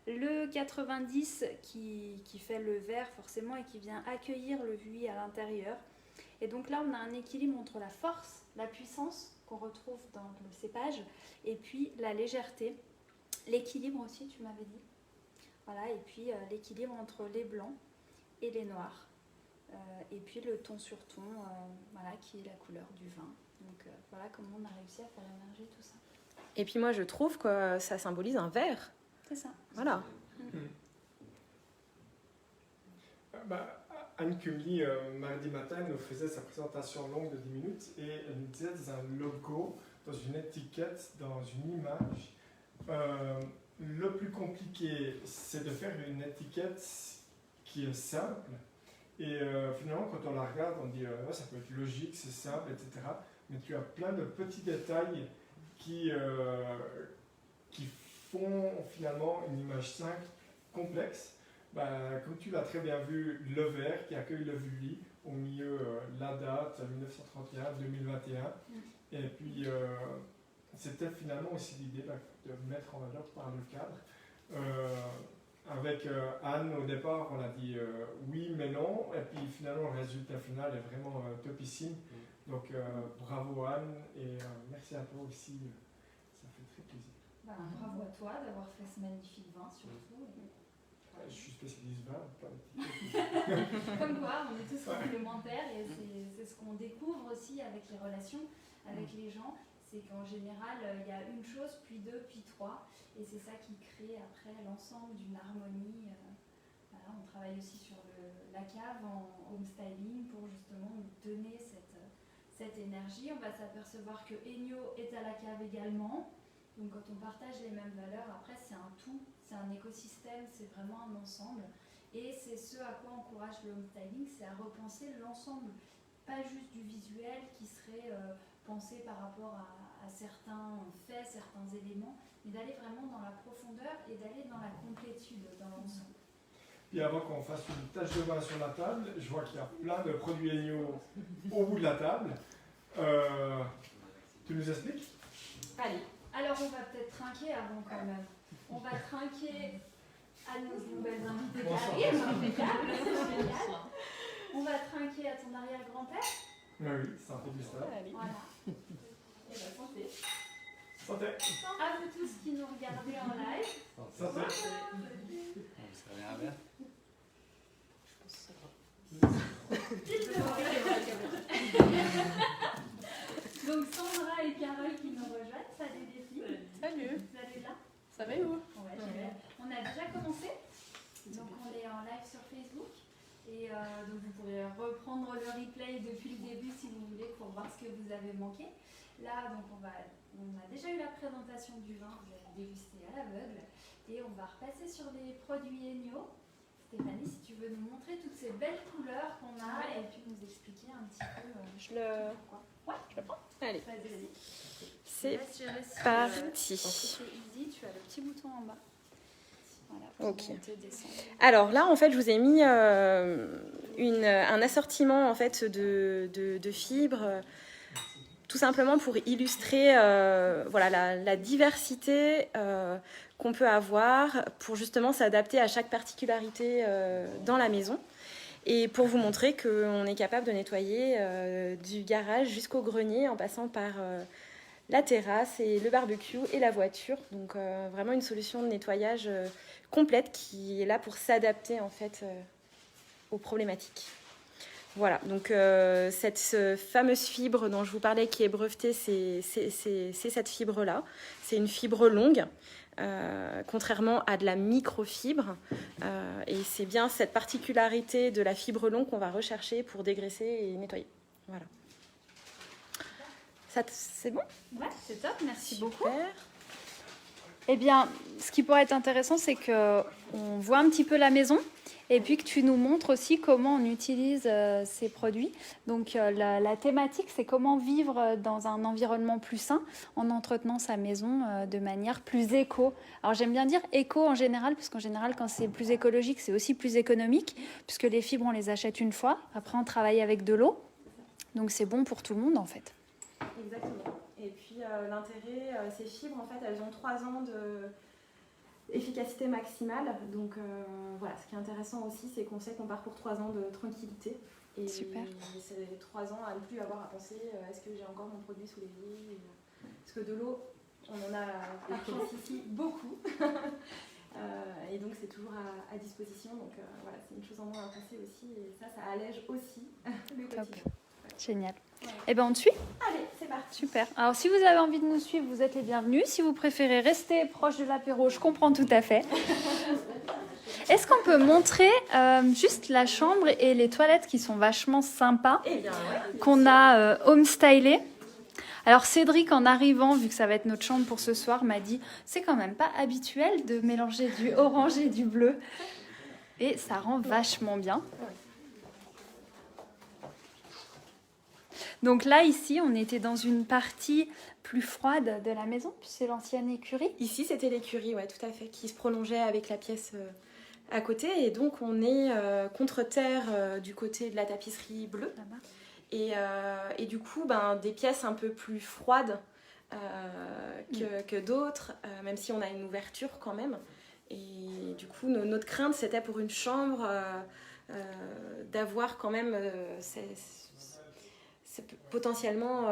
Le 90 qui fait le vert forcément et qui vient accueillir le vuillis à l'intérieur. Et donc là on a un équilibre entre la force, la puissance qu'on retrouve dans le cépage, et puis la légèreté, l'équilibre aussi, tu m'avais dit. Voilà, et puis l'équilibre entre les blancs et les noirs. Et puis le ton sur ton, voilà, qui est la couleur du vin. Donc voilà comment on a réussi à faire émerger tout ça. Et puis moi je trouve que ça symbolise un verre. C'est ça. Voilà. Anne Kumli, mardi matin, nous faisait sa présentation longue de 10 minutes et elle nous disait dans un logo, dans une étiquette, dans une image, le plus compliqué, c'est de faire une étiquette qui est simple. Et finalement, quand on la regarde, on dit ça peut être logique, c'est simple, etc. Mais tu as plein de petits détails qui font finalement une image simple, complexe. Comme tu l'as très bien vu, le verre qui accueille le vuillis, au milieu la date 1931-2021. Et puis c'était finalement aussi l'idée de mettre en valeur par le cadre. Avec Anne, au départ, on a dit oui mais non, et puis finalement le résultat final est vraiment topissime. Donc bravo Anne, et merci à toi aussi, ça fait très plaisir. Bravo à toi d'avoir fait ce magnifique vin surtout. Je suis spécialiste vin, pas d'étiquette. Comme quoi, on est tous complémentaires et c'est ce qu'on découvre aussi avec les relations, avec les gens. C'est qu'en général, il y a une chose, puis deux, puis trois. Et c'est ça qui crée après l'ensemble d'une harmonie. Voilà, on travaille aussi sur la cave en home styling pour justement nous donner cette énergie. On va s'apercevoir que Ennio est à la cave également. Donc quand on partage les mêmes valeurs, après c'est un tout, c'est un écosystème, c'est vraiment un ensemble. Et c'est ce à quoi encourage le home styling, c'est à repenser l'ensemble, pas juste du visuel qui serait pensé par rapport à certains faits, certains éléments, mais d'aller vraiment dans la profondeur et d'aller dans la complétude, dans l'ensemble. Puis avant qu'on fasse une tache de vin sur la table, je vois qu'il y a plein de produits Ennio au bout de la table. Tu nous expliques ? Allez. Alors on va peut-être trinquer avant quand même. On va trinquer à nos nouvelles invités qui arrivent, impeccable, c'est génial. On va trinquer à ton arrière-grand-père. Oui, c'est un peu du stade. Voilà. Et bien santé. Santé. À vous tous qui nous regardez en live. Santé. Ça va bien. Donc Sandra et Carole qui nous rejoignent, salut les filles. Salut. Vous allez là? Ça va et vous? Ouais, génial. On a déjà commencé, donc on est en live sur Facebook. Et donc vous pourrez reprendre le replay depuis le début si vous voulez pour voir ce que vous avez manqué. Là, donc on a déjà eu la présentation du vin, vous avez dégusté à l'aveugle. Et on va repasser sur les produits Ennio. Stéphanie, si tu veux nous montrer toutes ces belles couleurs qu'on a et puis nous expliquer un petit peu pourquoi. Ouais, Je le prends. Allez, vas-y. c'est parti. parti. C'est easy, tu as le petit bouton en bas. Voilà, pour Ok. monter, descendre. Alors là, en fait, je vous ai mis un assortiment en fait de fibres tout simplement pour illustrer voilà, la diversité qu'on peut avoir pour justement s'adapter à chaque particularité dans la maison. Et pour vous montrer qu'on est capable de nettoyer du garage jusqu'au grenier en passant par la terrasse et le barbecue et la voiture. Donc vraiment une solution de nettoyage complète qui est là pour s'adapter en fait aux problématiques. Voilà, donc cette fameuse fibre dont je vous parlais qui est brevetée, c'est cette fibre-là. C'est une fibre longue, contrairement à de la microfibre. Et c'est bien cette particularité de la fibre longue qu'on va rechercher pour dégraisser et nettoyer. Voilà. Ça, c'est bon ? Ouais, c'est top, merci Super. beaucoup. Eh bien, ce qui pourrait être intéressant, c'est qu'on voit un petit peu la maison et puis que tu nous montres aussi comment on utilise ces produits. Donc, la thématique, c'est comment vivre dans un environnement plus sain en entretenant sa maison de manière plus éco. Alors, j'aime bien dire éco en général, parce qu'en général, quand c'est plus écologique, c'est aussi plus économique, puisque les fibres, on les achète une fois. Après, on travaille avec de l'eau. Donc, c'est bon pour tout le monde, en fait. Exactement. Et puis l'intérêt, ces fibres, en fait, elles ont 3 ans d'efficacité maximale. Donc voilà, ce qui est intéressant aussi, c'est qu'on sait qu'on part pour 3 ans de tranquillité. Et super. C'est 3 ans à ne plus avoir à penser est-ce que j'ai encore mon produit sous les yeux. Parce que de l'eau, on en a ici beaucoup. Et donc c'est toujours à disposition. Donc voilà, c'est une chose en moins à penser aussi. Et ça allège aussi le quotidien. Génial. Ouais. Eh bien, on te suit ? Allez, c'est parti. Super. Alors, si vous avez envie de nous suivre, vous êtes les bienvenus. Si vous préférez rester proche de l'apéro, je comprends tout à fait. Est-ce qu'on peut montrer juste la chambre et les toilettes qui sont vachement sympas, qu'on a home stylées ? Alors, Cédric, en arrivant, vu que ça va être notre chambre pour ce soir, m'a dit « C'est quand même pas habituel de mélanger du orange et du bleu. » Et ça rend vachement bien. Donc là, ici, on était dans une partie plus froide de la maison, puis c'est l'ancienne écurie. Ici, c'était l'écurie, ouais, tout à fait, qui se prolongeait avec la pièce à côté. Et donc, on est contre-terre du côté de la tapisserie bleue. Et du coup, des pièces un peu plus froides que d'autres, même si on a une ouverture quand même. Et du coup, notre crainte, c'était pour une chambre d'avoir quand même... potentiellement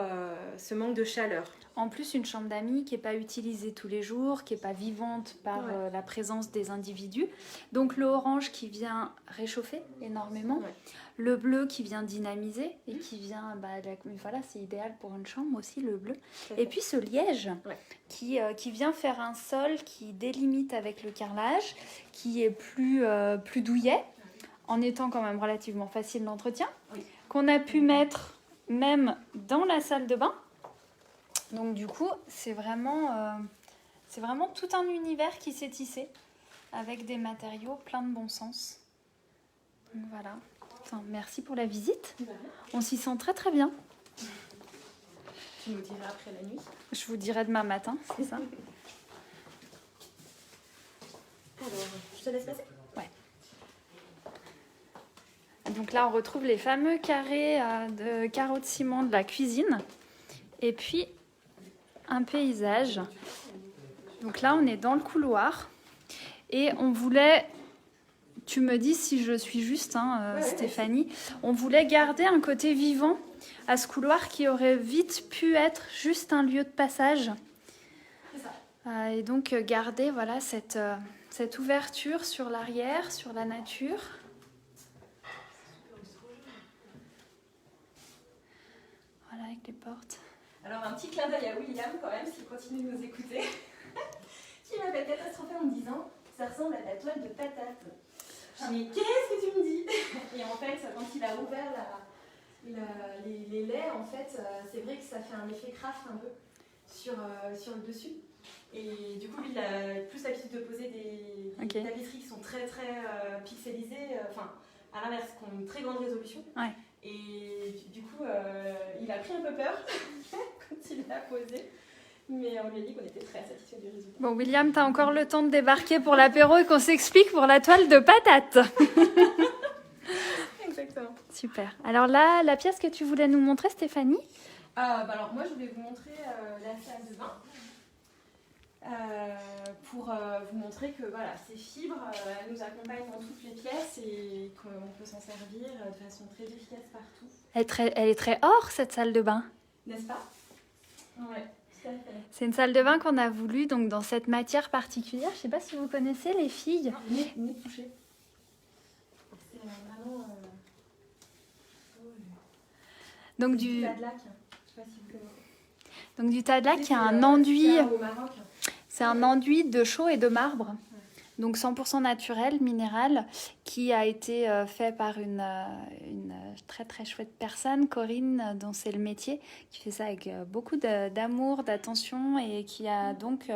ce manque de chaleur. En plus, une chambre d'amis qui n'est pas utilisée tous les jours, qui n'est pas vivante par la présence des individus. Donc le orange qui vient réchauffer énormément, le bleu qui vient dynamiser et qui vient, voilà, c'est idéal pour une chambre aussi, le bleu. Et puis ce liège qui vient faire un sol qui délimite avec le carrelage, qui est plus douillet, en étant quand même relativement facile d'entretien, qu'on a pu mettre même dans la salle de bain. Donc du coup, c'est vraiment tout un univers qui s'est tissé avec des matériaux plein de bon sens. Donc voilà. Enfin, merci pour la visite. On s'y sent très très bien. Tu nous diras après la nuit. Je vous dirai demain matin, c'est ça ? Alors, je te laisse passer ? Ouais. Donc là, on retrouve les fameux carrés de carreaux de ciment de la cuisine. Et puis, un paysage. Donc là, on est dans le couloir. Et on voulait... Tu me dis si je suis juste, Stéphanie. On voulait garder un côté vivant à ce couloir qui aurait vite pu être juste un lieu de passage. C'est ça. Et donc, garder voilà, cette ouverture sur l'arrière, sur la nature. Voilà, avec les portes. Alors, un petit clin d'œil à William, quand même, s'il continue de nous écouter, qui m'avait catastrophé en me disant « ça ressemble à de la toile de patate ». Je dis « mais qu'est-ce que tu me dis ?» Et en fait, quand il a ouvert les laits, en fait, c'est vrai que ça fait un effet craft un peu sur le dessus. Et du coup, lui, il a plus l'habitude de poser des tapisseries qui sont très, très pixelisées, à l'inverse, qui ont une très grande résolution. Ouais. Et du coup, il a pris un peu peur quand il l'a posé. Mais on lui a dit qu'on était très satisfait du résultat. Bon, William, t'as encore le temps de débarquer pour l'apéro et qu'on s'explique pour la toile de patate. Exactement. Super. Alors là, la pièce que tu voulais nous montrer, Stéphanie ? Alors moi je voulais vous montrer la salle de bain pour vous montrer que voilà, ces fibres elles nous accompagnent dans toutes les pièces et qu'on peut s'en servir de façon très efficace partout. Elle est très or, cette salle de bain. N'est-ce pas? Ouais, tout à fait. C'est une salle de bain qu'on a voulu donc dans cette matière particulière. Je ne sais pas si vous connaissez les filles. Ni touché. C'est vraiment... Donc du Tadlac. Je sais pas si vous connaissez. Donc du Tadlac qui a un enduit. Au Maroc. C'est un enduit de chaux et de marbre. Donc 100% naturel, minéral, qui a été fait par une très très chouette personne, Corinne, dont c'est le métier, qui fait ça avec beaucoup d'amour, d'attention et qui a donc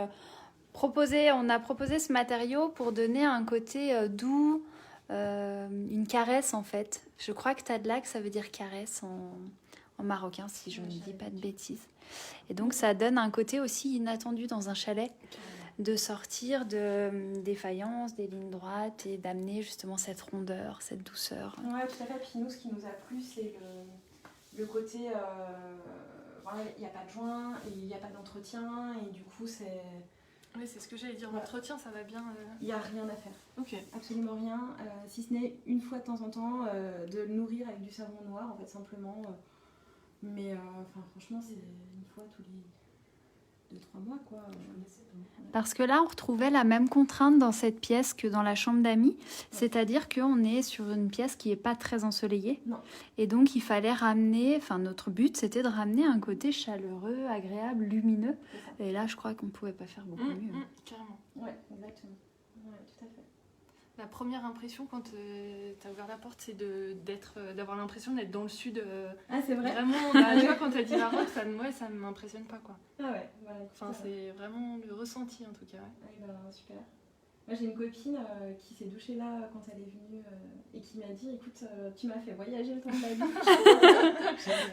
on a proposé ce matériau pour donner un côté doux, une caresse en fait. Je crois que Tadlac, ça veut dire caresse en marocain, si je ne dis pas de bêtises. Et donc ça donne un côté aussi inattendu dans un chalet, de sortir des faïences, des lignes droites et d'amener justement cette rondeur, cette douceur. Ouais, tout à fait. Puis nous, ce qui nous a plu, c'est le côté... voilà, il n'y a pas de joint, il n'y a pas d'entretien, et du coup, c'est... Oui, c'est ce que j'allais dire. L'entretien, ça va bien. Il n'y a rien à faire. Ok. Absolument rien. Si ce n'est une fois de temps en temps de le nourrir avec du savon noir, en fait, simplement. Mais franchement, c'est une fois tous les 2-3 mois, quoi. Parce que là, on retrouvait la même contrainte dans cette pièce que dans la chambre d'amis. C'est-à-dire qu'on est sur une pièce qui n'est pas très ensoleillée. Non. Et donc, il fallait ramener... notre but, c'était de ramener un côté chaleureux, agréable, lumineux. Et là, je crois qu'on ne pouvait pas faire beaucoup mieux. Carrément. Ouais, exactement. Ouais, tout à fait. La première impression quand tu as ouvert la porte, c'est d'avoir l'impression d'être dans le sud. Ah, c'est vrai? Vraiment, tu vois, quand tu as dit Maroc, ça ne m'impressionne pas, quoi. Ah ouais, voilà. Enfin, c'est vraiment le ressenti, en tout cas. Ouais, super. Moi, j'ai une copine qui s'est douchée là quand elle est venue et qui m'a dit, écoute, tu m'as fait voyager le temps de la douche.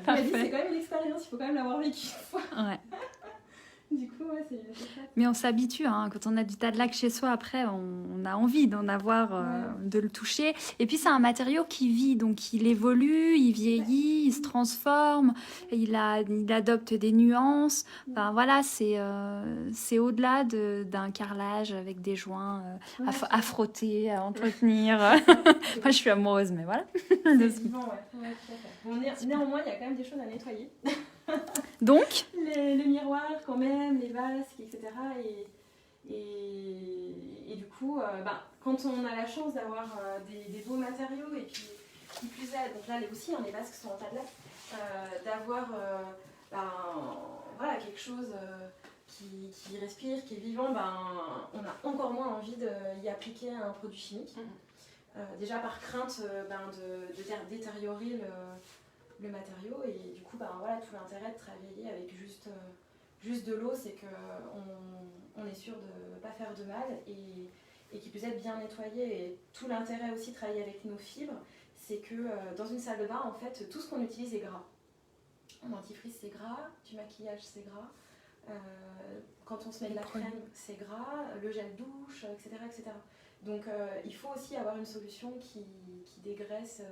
Elle m'a dit, c'est quand même une expérience, il faut quand même l'avoir vécu une fois. Ouais. Du coup, ouais, c'est chouette. Mais on s'habitue, hein. Quand on a du Tadlac chez soi, après, on a envie d'en avoir, de le toucher. Et puis, c'est un matériau qui vit, donc il évolue, il vieillit, il se transforme, il adopte des nuances. Enfin, voilà, c'est au-delà d'un carrelage avec des joints à frotter, à entretenir. Moi, je suis amoureuse, mais voilà. C'est vivant, ouais. Tout à fait. Bon, néanmoins, il y a quand même des choses à nettoyer. Donc les miroirs quand même, les vasques, etc. Et du coup, quand on a la chance d'avoir des beaux matériaux et puis qui plus est, donc là aussi les vasques sont en Tadlac, d'avoir voilà, quelque chose qui respire, qui est vivant, on a encore moins envie d'y appliquer un produit chimique. Déjà par crainte de détériorer le matériau et du coup voilà, tout l'intérêt de travailler avec juste de l'eau, c'est qu'on est sûr de ne pas faire de mal et qu'il puisse être bien nettoyé. Et tout l'intérêt aussi de travailler avec nos fibres, c'est que dans une salle de bain, en fait, tout ce qu'on utilise est gras. Un dentifrice c'est gras, du maquillage c'est gras, quand on se met de la crème c'est gras, le gel douche, etc. etc. Donc il faut aussi avoir une solution qui dégraisse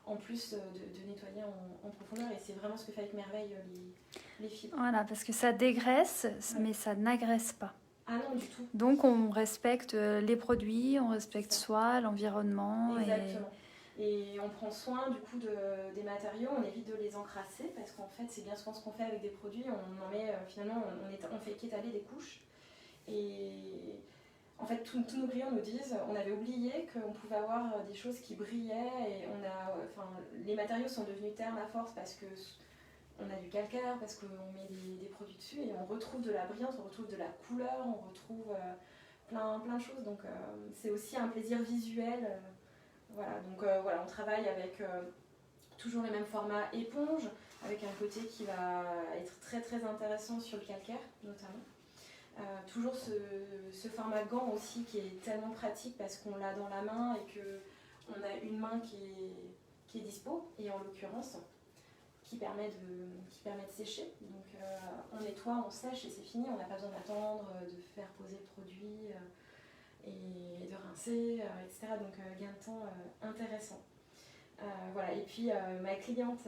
en plus de nettoyer en profondeur, et c'est vraiment ce que fait avec merveille les fibres. Voilà, parce que ça dégraisse, mais ça n'agresse pas. Ah non, du tout. Donc on respecte les produits, on respecte soi, l'environnement. Exactement. Et on prend soin du coup des matériaux, on évite de les encrasser, parce qu'en fait c'est bien souvent ce qu'on fait avec des produits, on en met finalement, on fait qu'étaler des couches. Et en fait, tous nos clients nous disent, on avait oublié qu'on pouvait avoir des choses qui brillaient, et les matériaux sont devenus ternes à force parce que on a du calcaire, parce qu'on met des produits dessus et on retrouve de la brillance, on retrouve de la couleur, on retrouve plein de choses. Donc c'est aussi un plaisir visuel. Voilà, donc on travaille avec toujours les mêmes formats éponge, avec un côté qui va être très très intéressant sur le calcaire notamment. Toujours ce format gant aussi qui est tellement pratique parce qu'on l'a dans la main et qu'on a une main qui est dispo, et en l'occurrence qui permet de sécher. Donc on nettoie, on sèche et c'est fini, on n'a pas besoin d'attendre, de faire poser le produit et de rincer, etc. Donc gain de temps intéressant. Voilà. Et puis ma cliente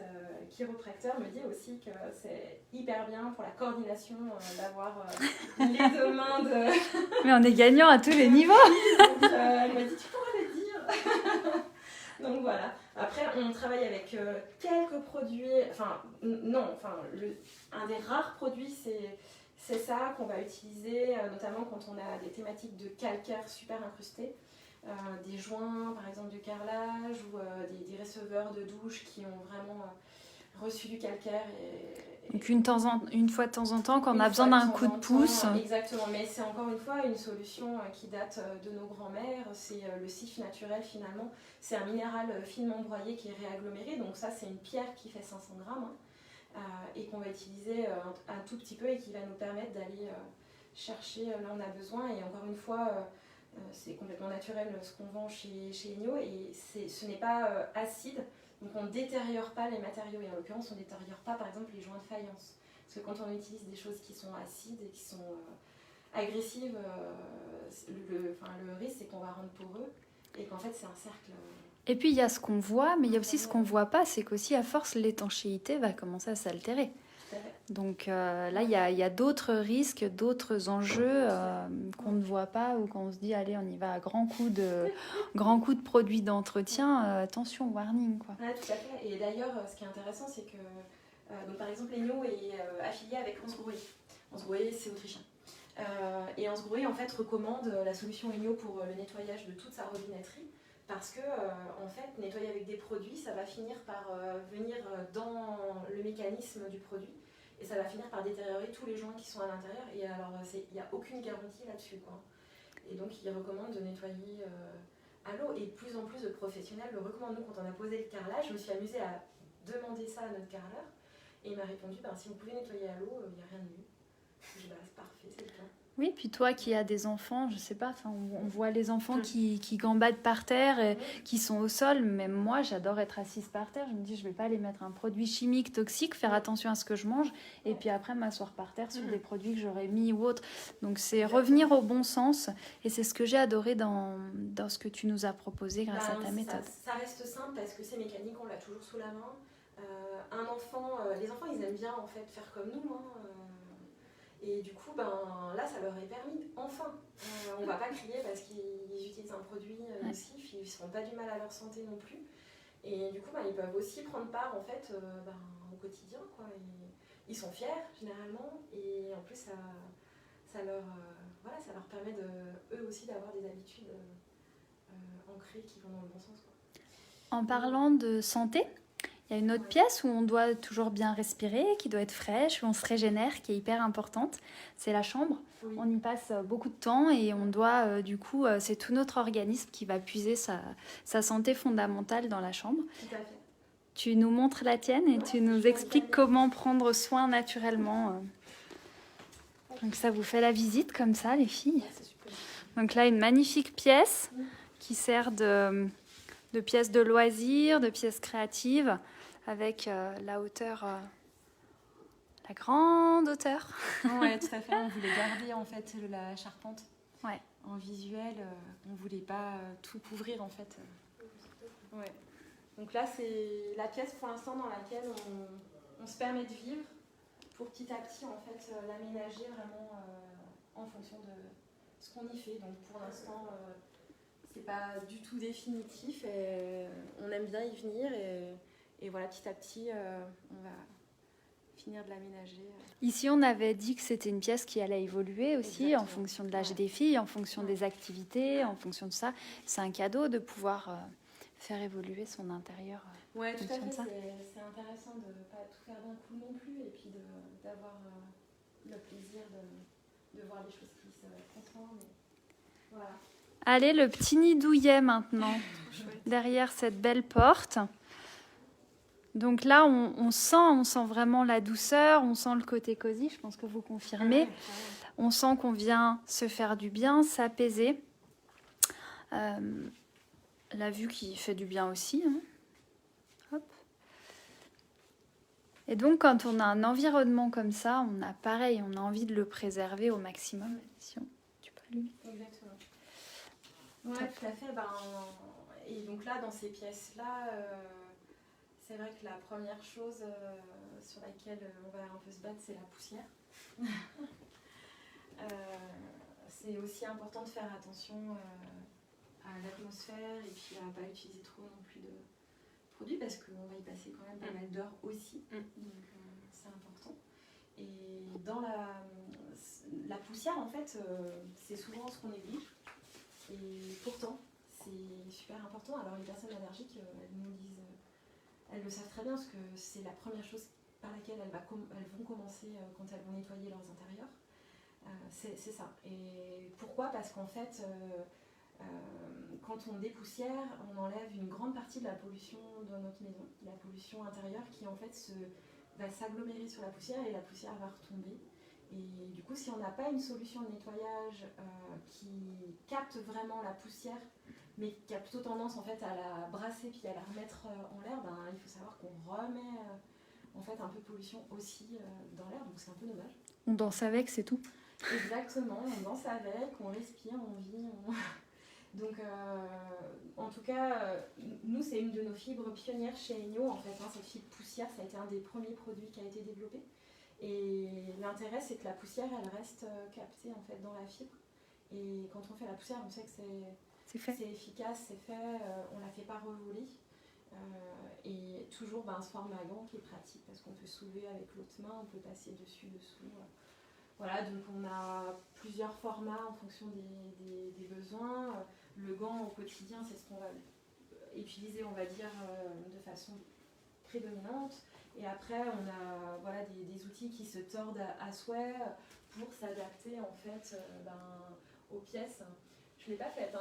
chiropracteur me dit aussi que c'est hyper bien pour la coordination d'avoir les deux mains de... Mais on est gagnant à tous les niveaux. Donc, elle m'a dit tu pourras le dire. Donc voilà. Après on travaille avec quelques produits, un des rares produits c'est ça qu'on va utiliser, notamment quand on a des thématiques de calcaire super incrustés. Des joints par exemple du carrelage ou des receveurs de douche qui ont vraiment reçu du calcaire. Donc une fois de temps en temps, quand on a besoin d'un coup de pouce. Exactement, mais c'est encore une fois une solution qui date de nos grands-mères. C'est le sif naturel finalement. C'est un minéral finement broyé qui est réaggloméré. Donc ça c'est une pierre qui fait 500 grammes et qu'on va utiliser un tout petit peu et qui va nous permettre d'aller chercher là où on a besoin. Et encore une fois... c'est complètement naturel ce qu'on vend chez Enio et ce n'est pas acide, donc on ne détériore pas les matériaux et en l'occurrence on ne détériore pas par exemple les joints de faïence. Parce que quand on utilise des choses qui sont acides et qui sont agressives, le risque c'est qu'on va rendre poreux et qu'en fait c'est un cercle. Et puis il y a ce qu'on voit, mais il y a aussi ce qu'on ne voit pas, c'est qu'aussi à force l'étanchéité va commencer à s'altérer. Donc là, il y a d'autres risques, d'autres enjeux qu'on ne voit pas ou quand on se dit allez, on y va à grands coups de produits d'entretien. Attention, warning quoi. Ah, tout à fait. Et d'ailleurs, ce qui est intéressant, c'est que donc, par exemple, Enio est affilié avec Hansgrohe. Hansgrohe, c'est autrichien. Et Hansgrohe en fait recommande la solution Enio pour le nettoyage de toute sa robinetterie. Parce que, en fait, nettoyer avec des produits, ça va finir par venir dans le mécanisme du produit. Et ça va finir par détériorer tous les joints qui sont à l'intérieur. Et alors, il n'y a aucune garantie là-dessus, quoi. Et donc, il recommande de nettoyer à l'eau. Et de plus en plus de professionnels le recommandent. Nous, quand on a posé le carrelage, je me suis amusée à demander ça à notre carreleur. Et il m'a répondu, si vous pouvez nettoyer à l'eau, il n'y a rien de mieux. Je dis, c'est parfait, c'est bien. Oui, puis toi qui as des enfants, je sais pas, on voit les enfants qui gambadent par terre et qui sont au sol. Même moi, j'adore être assise par terre. Je me dis, je vais pas aller mettre un produit chimique toxique, faire attention à ce que je mange et puis après m'asseoir par terre sur des produits que j'aurais mis ou autre. Donc c'est revenir au bon sens et c'est ce que j'ai adoré dans ce que tu nous as proposé grâce à ta méthode. Ça reste simple parce que c'est mécanique, on l'a toujours sous la main. Les enfants, ils aiment bien en fait faire comme nous. Et du coup, là, ça leur est permis, enfin. On ne va pas crier parce qu'ils utilisent un produit nocif, ils ne se font pas du mal à leur santé non plus. Et du coup, ils peuvent aussi prendre part en fait, au quotidien, quoi. Et ils sont fiers, généralement, et en plus, ça leur permet eux aussi d'avoir des habitudes ancrées qui vont dans le bon sens, quoi. En parlant de santé, il y a une autre pièce où on doit toujours bien respirer, qui doit être fraîche, où on se régénère, qui est hyper importante. C'est la chambre. Oui. On y passe beaucoup de temps et on doit, c'est tout notre organisme qui va puiser sa santé fondamentale dans la chambre. Tout à fait. Tu nous montres la tienne et tu nous expliques comment prendre soin naturellement. Donc ça vous fait la visite comme ça, les filles. C'est super. Donc là, une magnifique pièce qui sert de pièces de loisirs, de pièces créatives, avec la hauteur, la grande hauteur. Oui, tout à fait. On voulait garder en fait la charpente en visuel. On ne voulait pas tout couvrir en fait. Ouais. Donc là, c'est la pièce pour l'instant dans laquelle on se permet de vivre pour petit à petit en fait l'aménager vraiment en fonction de ce qu'on y fait. Donc pour l'instant, c'est pas du tout définitif et on aime bien y venir et voilà, petit à petit, on va finir de l'aménager. Ici, on avait dit que c'était une pièce qui allait évoluer aussi. Exactement. En fonction de l'âge des filles, en fonction des activités, en fonction de ça. C'est un cadeau de pouvoir faire évoluer son intérieur. Oui, tout à fait. C'est intéressant de ne pas tout faire d'un coup non plus et puis d'avoir le plaisir de voir les choses qui se transforment. Voilà. Allez, le petit nid douillet maintenant, derrière cette belle porte. Donc là, on sent vraiment la douceur, on sent le côté cosy, je pense que vous confirmez. On sent qu'on vient se faire du bien, s'apaiser. La vue qui fait du bien aussi. Hop. Et donc, quand on a un environnement comme ça, on a envie de le préserver au maximum. Si tu peux allumer. Exactement. Oui, tout à fait. Et donc là, dans ces pièces-là, c'est vrai que la première chose sur laquelle on va un peu se battre, c'est la poussière. C'est aussi important de faire attention à l'atmosphère et puis à ne pas utiliser trop non plus de produits parce qu'on va y passer quand même pas mal d'heures aussi. Donc c'est important. Et dans la poussière, en fait, c'est souvent ce qu'on néglige. Et pourtant, c'est super important. Alors les personnes allergiques, elles nous disent, elles le savent très bien parce que c'est la première chose par laquelle elles vont commencer quand elles vont nettoyer leurs intérieurs. C'est ça. Et pourquoi ? Parce qu'en fait, quand on dépoussière, on enlève une grande partie de la pollution dans notre maison, la pollution intérieure qui en fait va s'agglomérer sur la poussière et la poussière va retomber. Et du coup, si on n'a pas une solution de nettoyage qui capte vraiment la poussière, mais qui a plutôt tendance en fait à la brasser puis à la remettre en l'air, il faut savoir qu'on remet en fait un peu de pollution aussi dans l'air, donc c'est un peu dommage. On danse avec, c'est tout. Exactement, on danse avec, on respire, on vit. Donc, en tout cas, nous, c'est une de nos fibres pionnières chez Ennio. En fait, cette fibre poussière, ça a été un des premiers produits qui a été développé. Et l'intérêt, c'est que la poussière, elle reste captée en fait dans la fibre. Et quand on fait la poussière, on sait que c'est efficace, c'est fait, on la fait pas revoler. Et toujours ce format gant qui est pratique parce qu'on peut soulever avec l'autre main, on peut passer dessus, dessous. Voilà, donc on a plusieurs formats en fonction des besoins. Le gant au quotidien, c'est ce qu'on va utiliser, on va dire, de façon prédominante. Et après, on a des outils qui se tordent à souhait pour s'adapter en fait aux pièces. Je ne l'ai pas faite,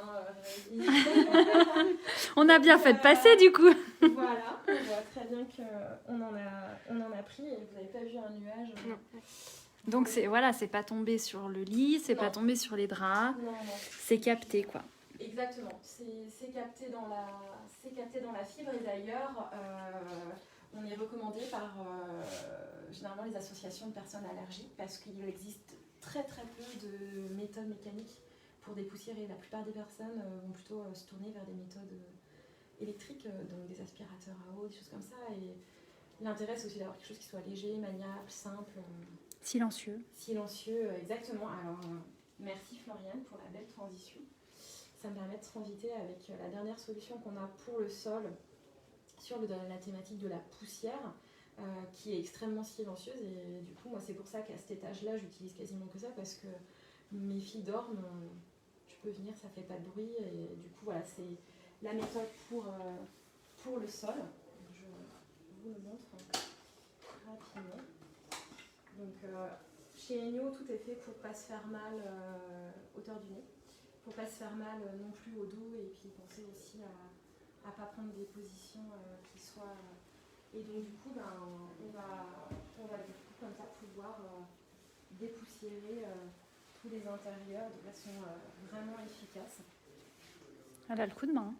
On a bien fait de passer du coup. Voilà, on voit très bien qu'on en a pris et vous n'avez pas vu un nuage. Non. Donc c'est pas tombé sur le lit, c'est pas tombé sur les draps, non. C'est capté quoi. Exactement, c'est capté dans la fibre et d'ailleurs on est recommandé par généralement les associations de personnes allergiques parce qu'il existe très très peu de méthodes mécaniques pour dépoussiérer. La plupart des personnes vont plutôt se tourner vers des méthodes électriques, donc des aspirateurs à eau, des choses comme ça. Et l'intérêt c'est aussi d'avoir quelque chose qui soit léger, maniable, simple. Silencieux. Silencieux, exactement. Alors merci Floriane pour la belle transition. Ça me permet de transiter avec la dernière solution qu'on a pour le sol sur la thématique de la poussière qui est extrêmement silencieuse et du coup moi c'est pour ça qu'à cet étage-là j'utilise quasiment que ça parce que mes filles dorment, je peux venir, ça fait pas de bruit et du coup voilà c'est la méthode pour le sol. Je vous le montre rapidement. Donc chez Ennio tout est fait pour pas se faire mal hauteur du nez. Pour pas se faire mal non plus au dos et puis penser aussi à pas prendre des positions qui soient... Et donc du coup, on va du coup comme ça pouvoir dépoussiérer tous les intérieurs de façon vraiment efficace. Elle a le coup de main.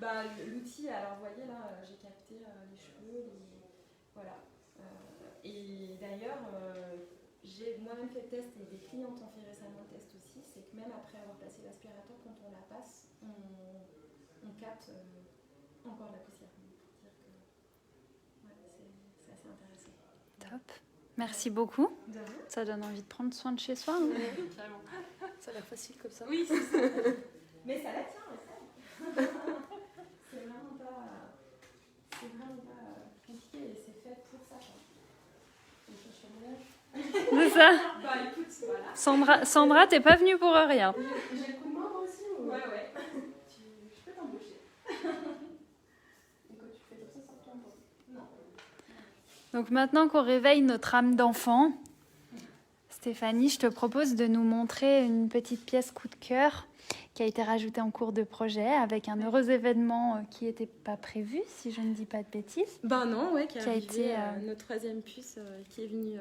L'outil, alors vous voyez là, j'ai capté les cheveux, voilà. Et d'ailleurs, j'ai moi-même fait le test et des clientes ont fait récemment le test aussi, c'est que même après avoir passé l'aspirateur, quand on la passe, on capte encore de la poussière. Pour dire que c'est assez intéressant. Top. Merci beaucoup. De rien. Ça donne envie de prendre soin de chez soi. Oui, carrément. Ça a l'air facile comme ça. Oui, c'est ça. Mais ça la tient, c'est vraiment pas compliqué et c'est fait pour ça. C'est ça. Écoute, voilà. Sandra, t'es pas venue pour rien. J'ai le coup de main moi aussi ou... Ouais. Je peux t'embaucher. Écoute, tu fais comme ça sans toi. Non. Donc maintenant qu'on réveille notre âme d'enfant, Stéphanie, je te propose de nous montrer une petite pièce coup de cœur qui a été rajoutée en cours de projet avec un heureux événement qui n'était pas prévu, si je ne dis pas de bêtises. Non, ouais, qui a été notre troisième puce qui est venue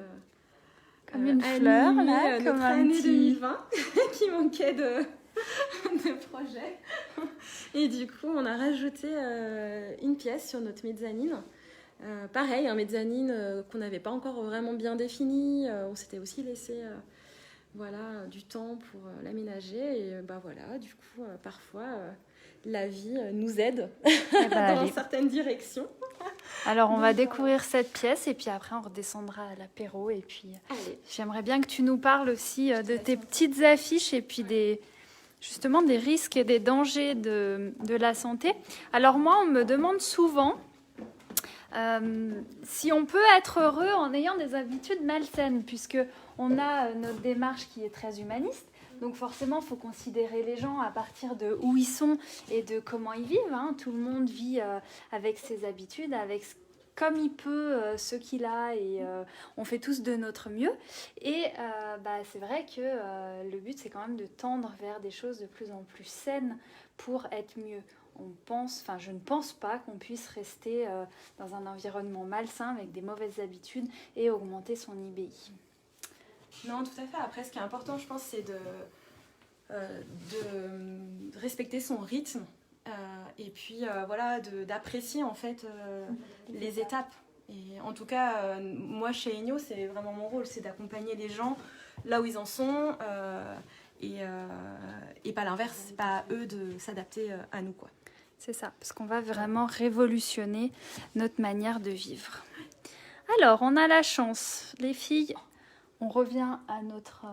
comme une fleur, là, comme comme notre un année petit... 2020 qui manquait de projet. Et du coup, on a rajouté une pièce sur notre mezzanine. Pareil, un mezzanine qu'on n'avait pas encore vraiment bien défini. On s'était aussi laissé voilà, du temps pour l'aménager. Et voilà, du coup, parfois, la vie nous aide dans allez. certaines directions. Alors, on va Donc, découvrir cette pièce et puis après, on redescendra à l'apéro. Et puis, Allez. j'aimerais bien que tu nous parles aussi de tes petites affiches et puis justement des risques et des dangers de la santé. Alors moi, on me demande souvent si on peut être heureux en ayant des habitudes malsaines, puisque on a notre démarche qui est très humaniste. Donc forcément, il faut considérer les gens à partir de où ils sont et de comment ils vivent. Hein. Tout le monde vit avec ses habitudes, comme il peut, ce qu'il a, et on fait tous de notre mieux. Et c'est vrai que le but, c'est quand même de tendre vers des choses de plus en plus saines pour être mieux. Je ne pense pas qu'on puisse rester dans un environnement malsain avec des mauvaises habitudes et augmenter son IBI. Non, tout à fait. Après, ce qui est important, je pense, c'est de respecter son rythme et puis d'apprécier en fait les étapes. Et en tout cas, moi chez Enyo, c'est vraiment mon rôle, c'est d'accompagner les gens là où ils en sont et pas l'inverse, c'est pas à eux de s'adapter à nous, quoi. C'est ça, parce qu'on va vraiment révolutionner notre manière de vivre. Alors, on a la chance, les filles. On revient à notre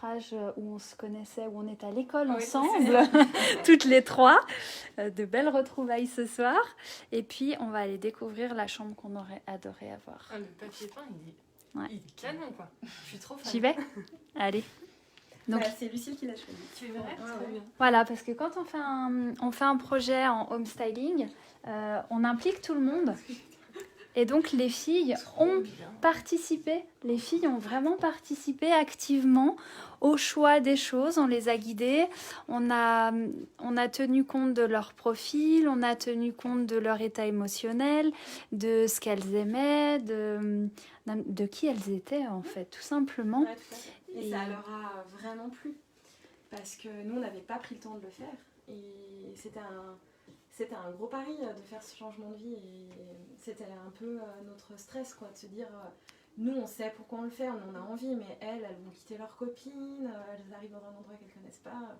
âge où on se connaissait, où on est à l'école ensemble, toutes les trois. De belles retrouvailles ce soir. Et puis, on va aller découvrir la chambre qu'on aurait adoré avoir. Le papier peint, il est canon, quoi. Je suis trop fan. J'y vais ? Allez. Donc, c'est Lucille qui l'a choisi. C'est vrai, trop bien. Voilà, parce que quand on fait un projet en home styling, on implique tout le monde. Et donc les filles ont participé, les filles ont vraiment participé activement au choix des choses, on les a guidées, on a tenu compte de leur profil, on a tenu compte de leur état émotionnel, de ce qu'elles aimaient, de qui elles étaient en fait, tout simplement. Ouais, tout à fait. Et ça leur a vraiment plu, parce que nous on n'avait pas pris le temps de le faire et c'était un gros pari de faire ce changement de vie et c'était un peu notre stress, quoi, de se dire nous on sait pourquoi on le fait, on en a envie, mais elles vont quitter leurs copines, elles arrivent dans un endroit qu'elles ne connaissent pas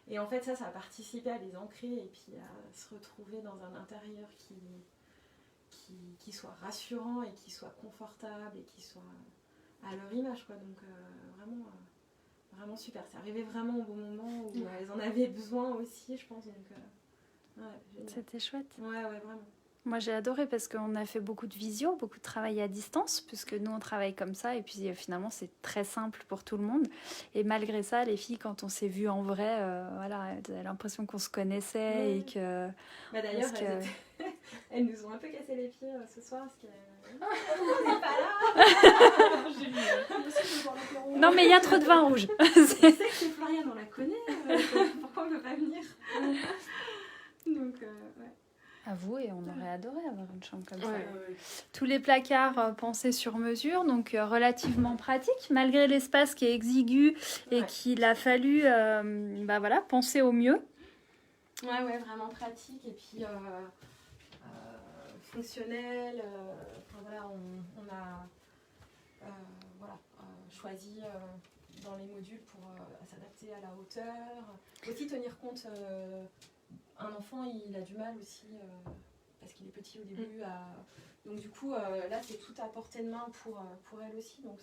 et en fait ça a participé à les ancrer et puis à se retrouver dans un intérieur qui soit rassurant et qui soit confortable et qui soit à leur image, quoi. Donc vraiment super, c'est arrivé vraiment au bon moment où elles en avaient besoin aussi, je pense, donc c'était chouette. Ouais, vraiment. Moi j'ai adoré parce qu'on a fait beaucoup de visio, beaucoup de travail à distance, puisque nous on travaille comme ça et puis finalement c'est très simple pour tout le monde. Et malgré ça, les filles, quand on s'est vues en vrai, elles avaient l'impression qu'on se connaissait et que... d'ailleurs, elles nous ont un peu cassé les pieds ce soir parce qu'on n'est pas là. Non mais il y a trop de vin rouge. Je sais que c'est Floriane, on la connaît, pourquoi on ne peut pas venir? Donc, ouais. À vous, et on aurait adoré avoir une chambre comme ça. Ouais. Tous les placards pensés sur mesure, donc relativement pratique, malgré l'espace qui est exigu et qu'il a fallu penser au mieux. Ouais, vraiment pratique et puis fonctionnel. On a choisi dans les modules pour s'adapter à la hauteur. Aussi tenir compte... un enfant, il a du mal aussi, parce qu'il est petit au début. Donc du coup, là, c'est tout à portée de main pour elle aussi. Donc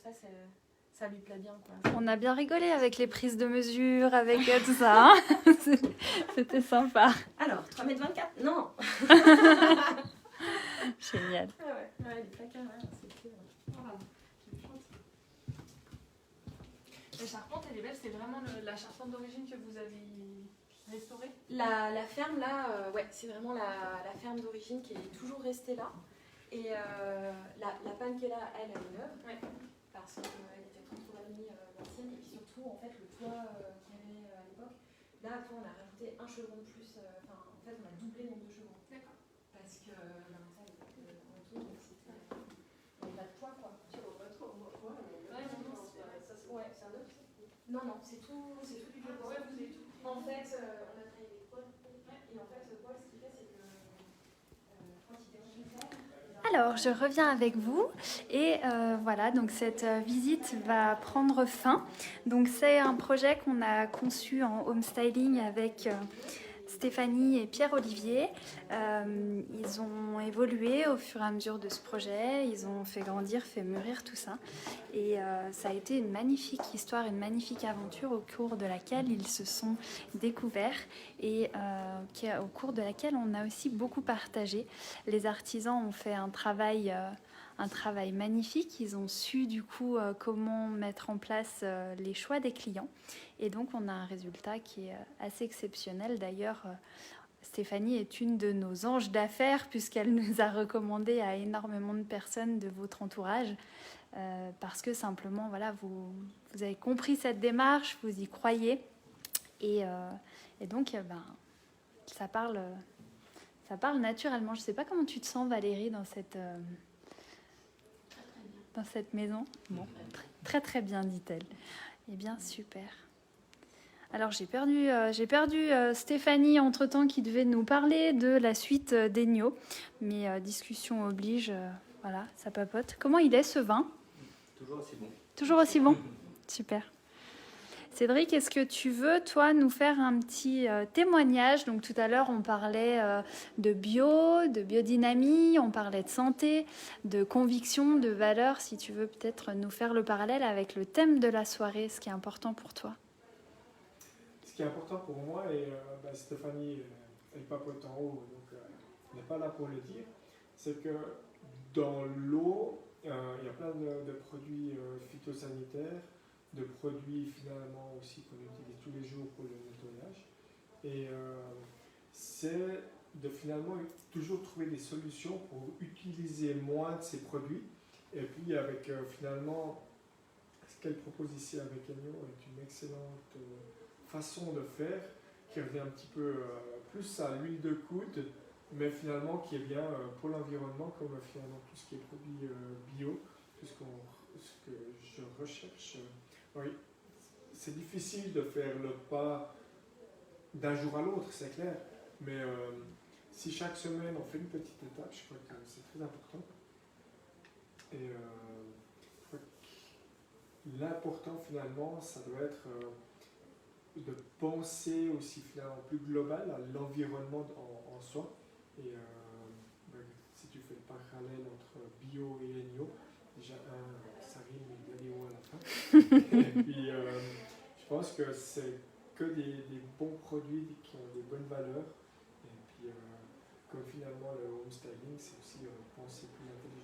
ça lui plaît bien, quoi. On a bien rigolé avec les prises de mesure, avec tout ça. Hein. C'était sympa. Alors, 3,24 m? Non. Génial. Ouais, les placards, c'était... La charpente, elle est belle. C'est vraiment la charpente d'origine que vous avez... restaurée. La ferme là, c'est vraiment la ferme d'origine qui est toujours restée là. Et la panne qui est là, elle est neuve, parce qu'elle était trop amie l'ancienne. Et puis surtout, en fait, le toit qu'il y avait à l'époque, là, on a rajouté un chevron de plus. En fait, on a doublé le nombre de chevrons. D'accord. Parce que la montagne était en dessous, donc c'était... Il n'y avait pas de poids, quoi. C'est un œuf. Non, c'est tout du vieux bois. En fait, on a taillé les poils. Et en fait, le poil, ce qu'il fait, c'est que quand il dérange une terre, Alors, je reviens avec vous et voilà, donc cette visite va prendre fin. Donc, c'est un projet qu'on a conçu en home styling avec Stéphanie et Pierre-Olivier. Ils ont évolué au fur et à mesure de ce projet, ils ont fait grandir, fait mûrir tout ça. Et ça a été une magnifique histoire, une magnifique aventure au cours de laquelle ils se sont découverts et au cours de laquelle on a aussi beaucoup partagé. Les artisans ont fait un travail magnifique. Ils ont su du coup comment mettre en place les choix des clients. Et donc on a un résultat qui est assez exceptionnel. D'ailleurs, Stéphanie est une de nos anges d'affaires puisqu'elle nous a recommandé à énormément de personnes de votre entourage. Parce que simplement, voilà, vous avez compris cette démarche, vous y croyez. Et donc, ça parle naturellement. Je ne sais pas comment tu te sens, Valérie, dans cette maison. Bon, très très bien, dit-elle. Eh bien, super. Alors, j'ai perdu Stéphanie, entre-temps, qui devait nous parler de la suite d'Ennio. Mais discussion oblige, voilà, ça papote. Comment il est, ce vin ? Toujours aussi bon. Toujours aussi bon ? Super. Cédric, est-ce que tu veux, toi, nous faire un petit témoignage ? Donc, tout à l'heure, on parlait de biodynamie, on parlait de santé, de conviction, de valeurs. Si tu veux peut-être nous faire le parallèle avec le thème de la soirée, ce qui est important pour toi. Ce qui est important pour moi, et Stéphanie, elle papote en haut, donc elle n'est pas là pour le dire, c'est que dans l'eau, il y a plein de produits phytosanitaires, de produits finalement aussi qu'on utilise tous les jours pour le nettoyage. Et c'est de finalement toujours trouver des solutions pour utiliser moins de ces produits. Et puis avec finalement, ce qu'elle propose ici avec Ennio est une excellente façon de faire qui revient un petit peu plus à l'huile de coude, mais finalement qui est bien pour l'environnement, comme finalement tout ce qui est produit bio, tout ce que je recherche. Oui, c'est difficile de faire le pas d'un jour à l'autre, c'est clair, mais si chaque semaine on fait une petite étape, je crois que c'est très important. Et je crois que l'important finalement, ça doit être de penser aussi finalement plus global à l'environnement en soi. Et si tu fais le parallèle entre bio et Ennio, déjà ça rime, il y a des mots à la fin. Et puis je pense que c'est que des bons produits qui ont des bonnes valeurs. Et puis comme finalement le home styling, c'est aussi penser plus intelligent.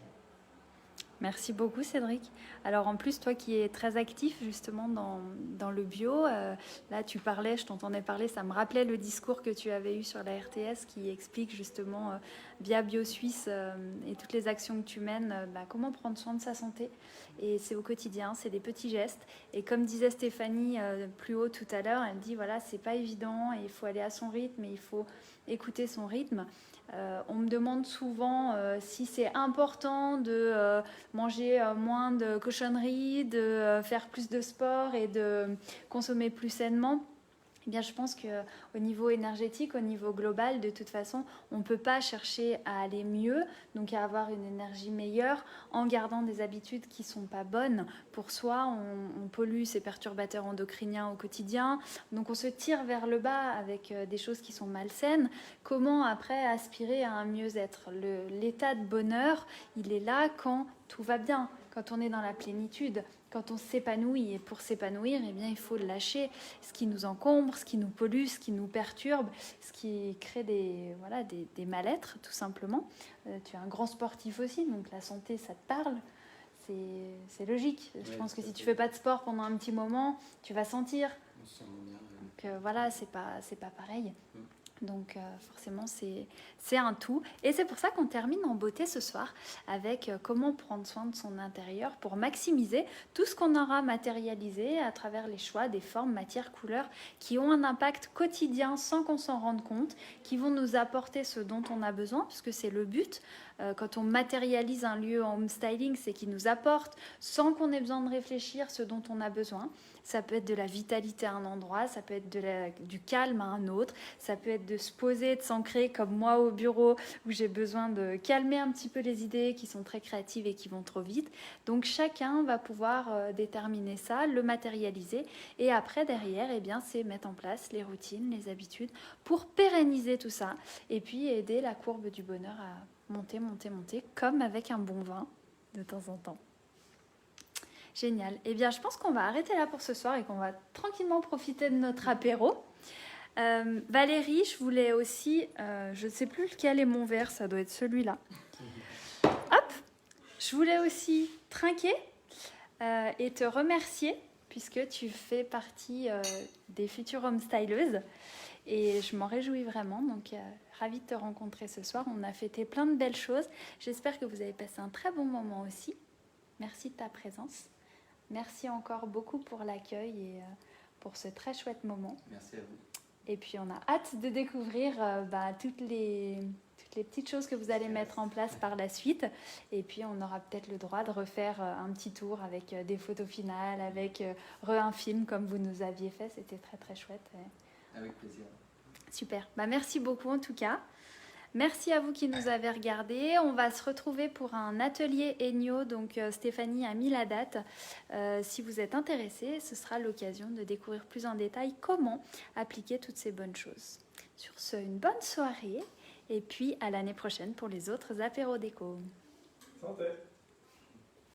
Merci beaucoup, Cédric. Alors en plus, toi qui es très actif justement dans le bio, là tu parlais, je t'entendais parler, ça me rappelait le discours que tu avais eu sur la RTS qui explique justement via BioSuisse et toutes les actions que tu mènes, comment prendre soin de sa santé. Et c'est au quotidien, c'est des petits gestes. Et comme disait Stéphanie plus haut tout à l'heure, elle dit voilà, c'est pas évident, et il faut aller à son rythme et il faut écouter son rythme. On me demande souvent si c'est important de manger moins de cochonneries, de faire plus de sport et de consommer plus sainement. Eh bien, je pense qu'au niveau énergétique, au niveau global, de toute façon, on ne peut pas chercher à aller mieux, donc à avoir une énergie meilleure, en gardant des habitudes qui ne sont pas bonnes pour soi. On pollue ces perturbateurs endocriniens au quotidien, donc on se tire vers le bas avec des choses qui sont malsaines. Comment après aspirer à un mieux-être ? L'état de bonheur, il est là quand tout va bien, quand on est dans la plénitude. Quand on s'épanouit, et pour s'épanouir, eh bien, il faut lâcher ce qui nous encombre, ce qui nous pollue, ce qui nous perturbe, ce qui crée des mal-être, tout simplement. Tu es un grand sportif aussi, donc la santé, ça te parle. C'est logique. Je pense que si tu ne fais pas de sport pendant un petit moment, tu vas sentir. On se sent bien. Donc voilà, c'est pas pareil. Donc forcément, c'est un tout. Et c'est pour ça qu'on termine en beauté ce soir avec comment prendre soin de son intérieur pour maximiser tout ce qu'on aura matérialisé à travers les choix des formes, matières, couleurs qui ont un impact quotidien sans qu'on s'en rende compte, qui vont nous apporter ce dont on a besoin, puisque c'est le but. quand on matérialise un lieu en home styling, c'est qu'il nous apporte, sans qu'on ait besoin de réfléchir, ce dont on a besoin. Ça peut être de la vitalité à un endroit, ça peut être du calme à un autre, ça peut être de se poser, de s'ancrer comme moi au bureau où j'ai besoin de calmer un petit peu les idées qui sont très créatives et qui vont trop vite. Donc chacun va pouvoir déterminer ça, le matérialiser et après derrière, eh bien, c'est mettre en place les routines, les habitudes pour pérenniser tout ça et puis aider la courbe du bonheur à monter, monter, monter comme avec un bon vin de temps en temps. Génial. Eh bien, je pense qu'on va arrêter là pour ce soir et qu'on va tranquillement profiter de notre apéro. Valérie, je voulais aussi, je ne sais plus lequel est mon verre, ça doit être celui-là. Hop, je voulais aussi trinquer et te remercier puisque tu fais partie des futures home styleuses et je m'en réjouis vraiment. Donc, ravie de te rencontrer ce soir. On a fêté plein de belles choses. J'espère que vous avez passé un très bon moment aussi. Merci de ta présence. Merci encore beaucoup pour l'accueil et pour ce très chouette moment. Merci à vous. Et puis on a hâte de découvrir toutes les petites choses que vous allez mettre en place par la suite. Et puis on aura peut-être le droit de refaire un petit tour avec des photos finales, avec un film comme vous nous aviez fait. C'était très très chouette. Avec plaisir. Super. Merci beaucoup en tout cas. Merci à vous qui nous avez regardés. On va se retrouver pour un atelier Ennio. Donc Stéphanie a mis la date. Si vous êtes intéressés, ce sera l'occasion de découvrir plus en détail comment appliquer toutes ces bonnes choses. Sur ce, une bonne soirée et puis à l'année prochaine pour les autres apéros déco. Santé.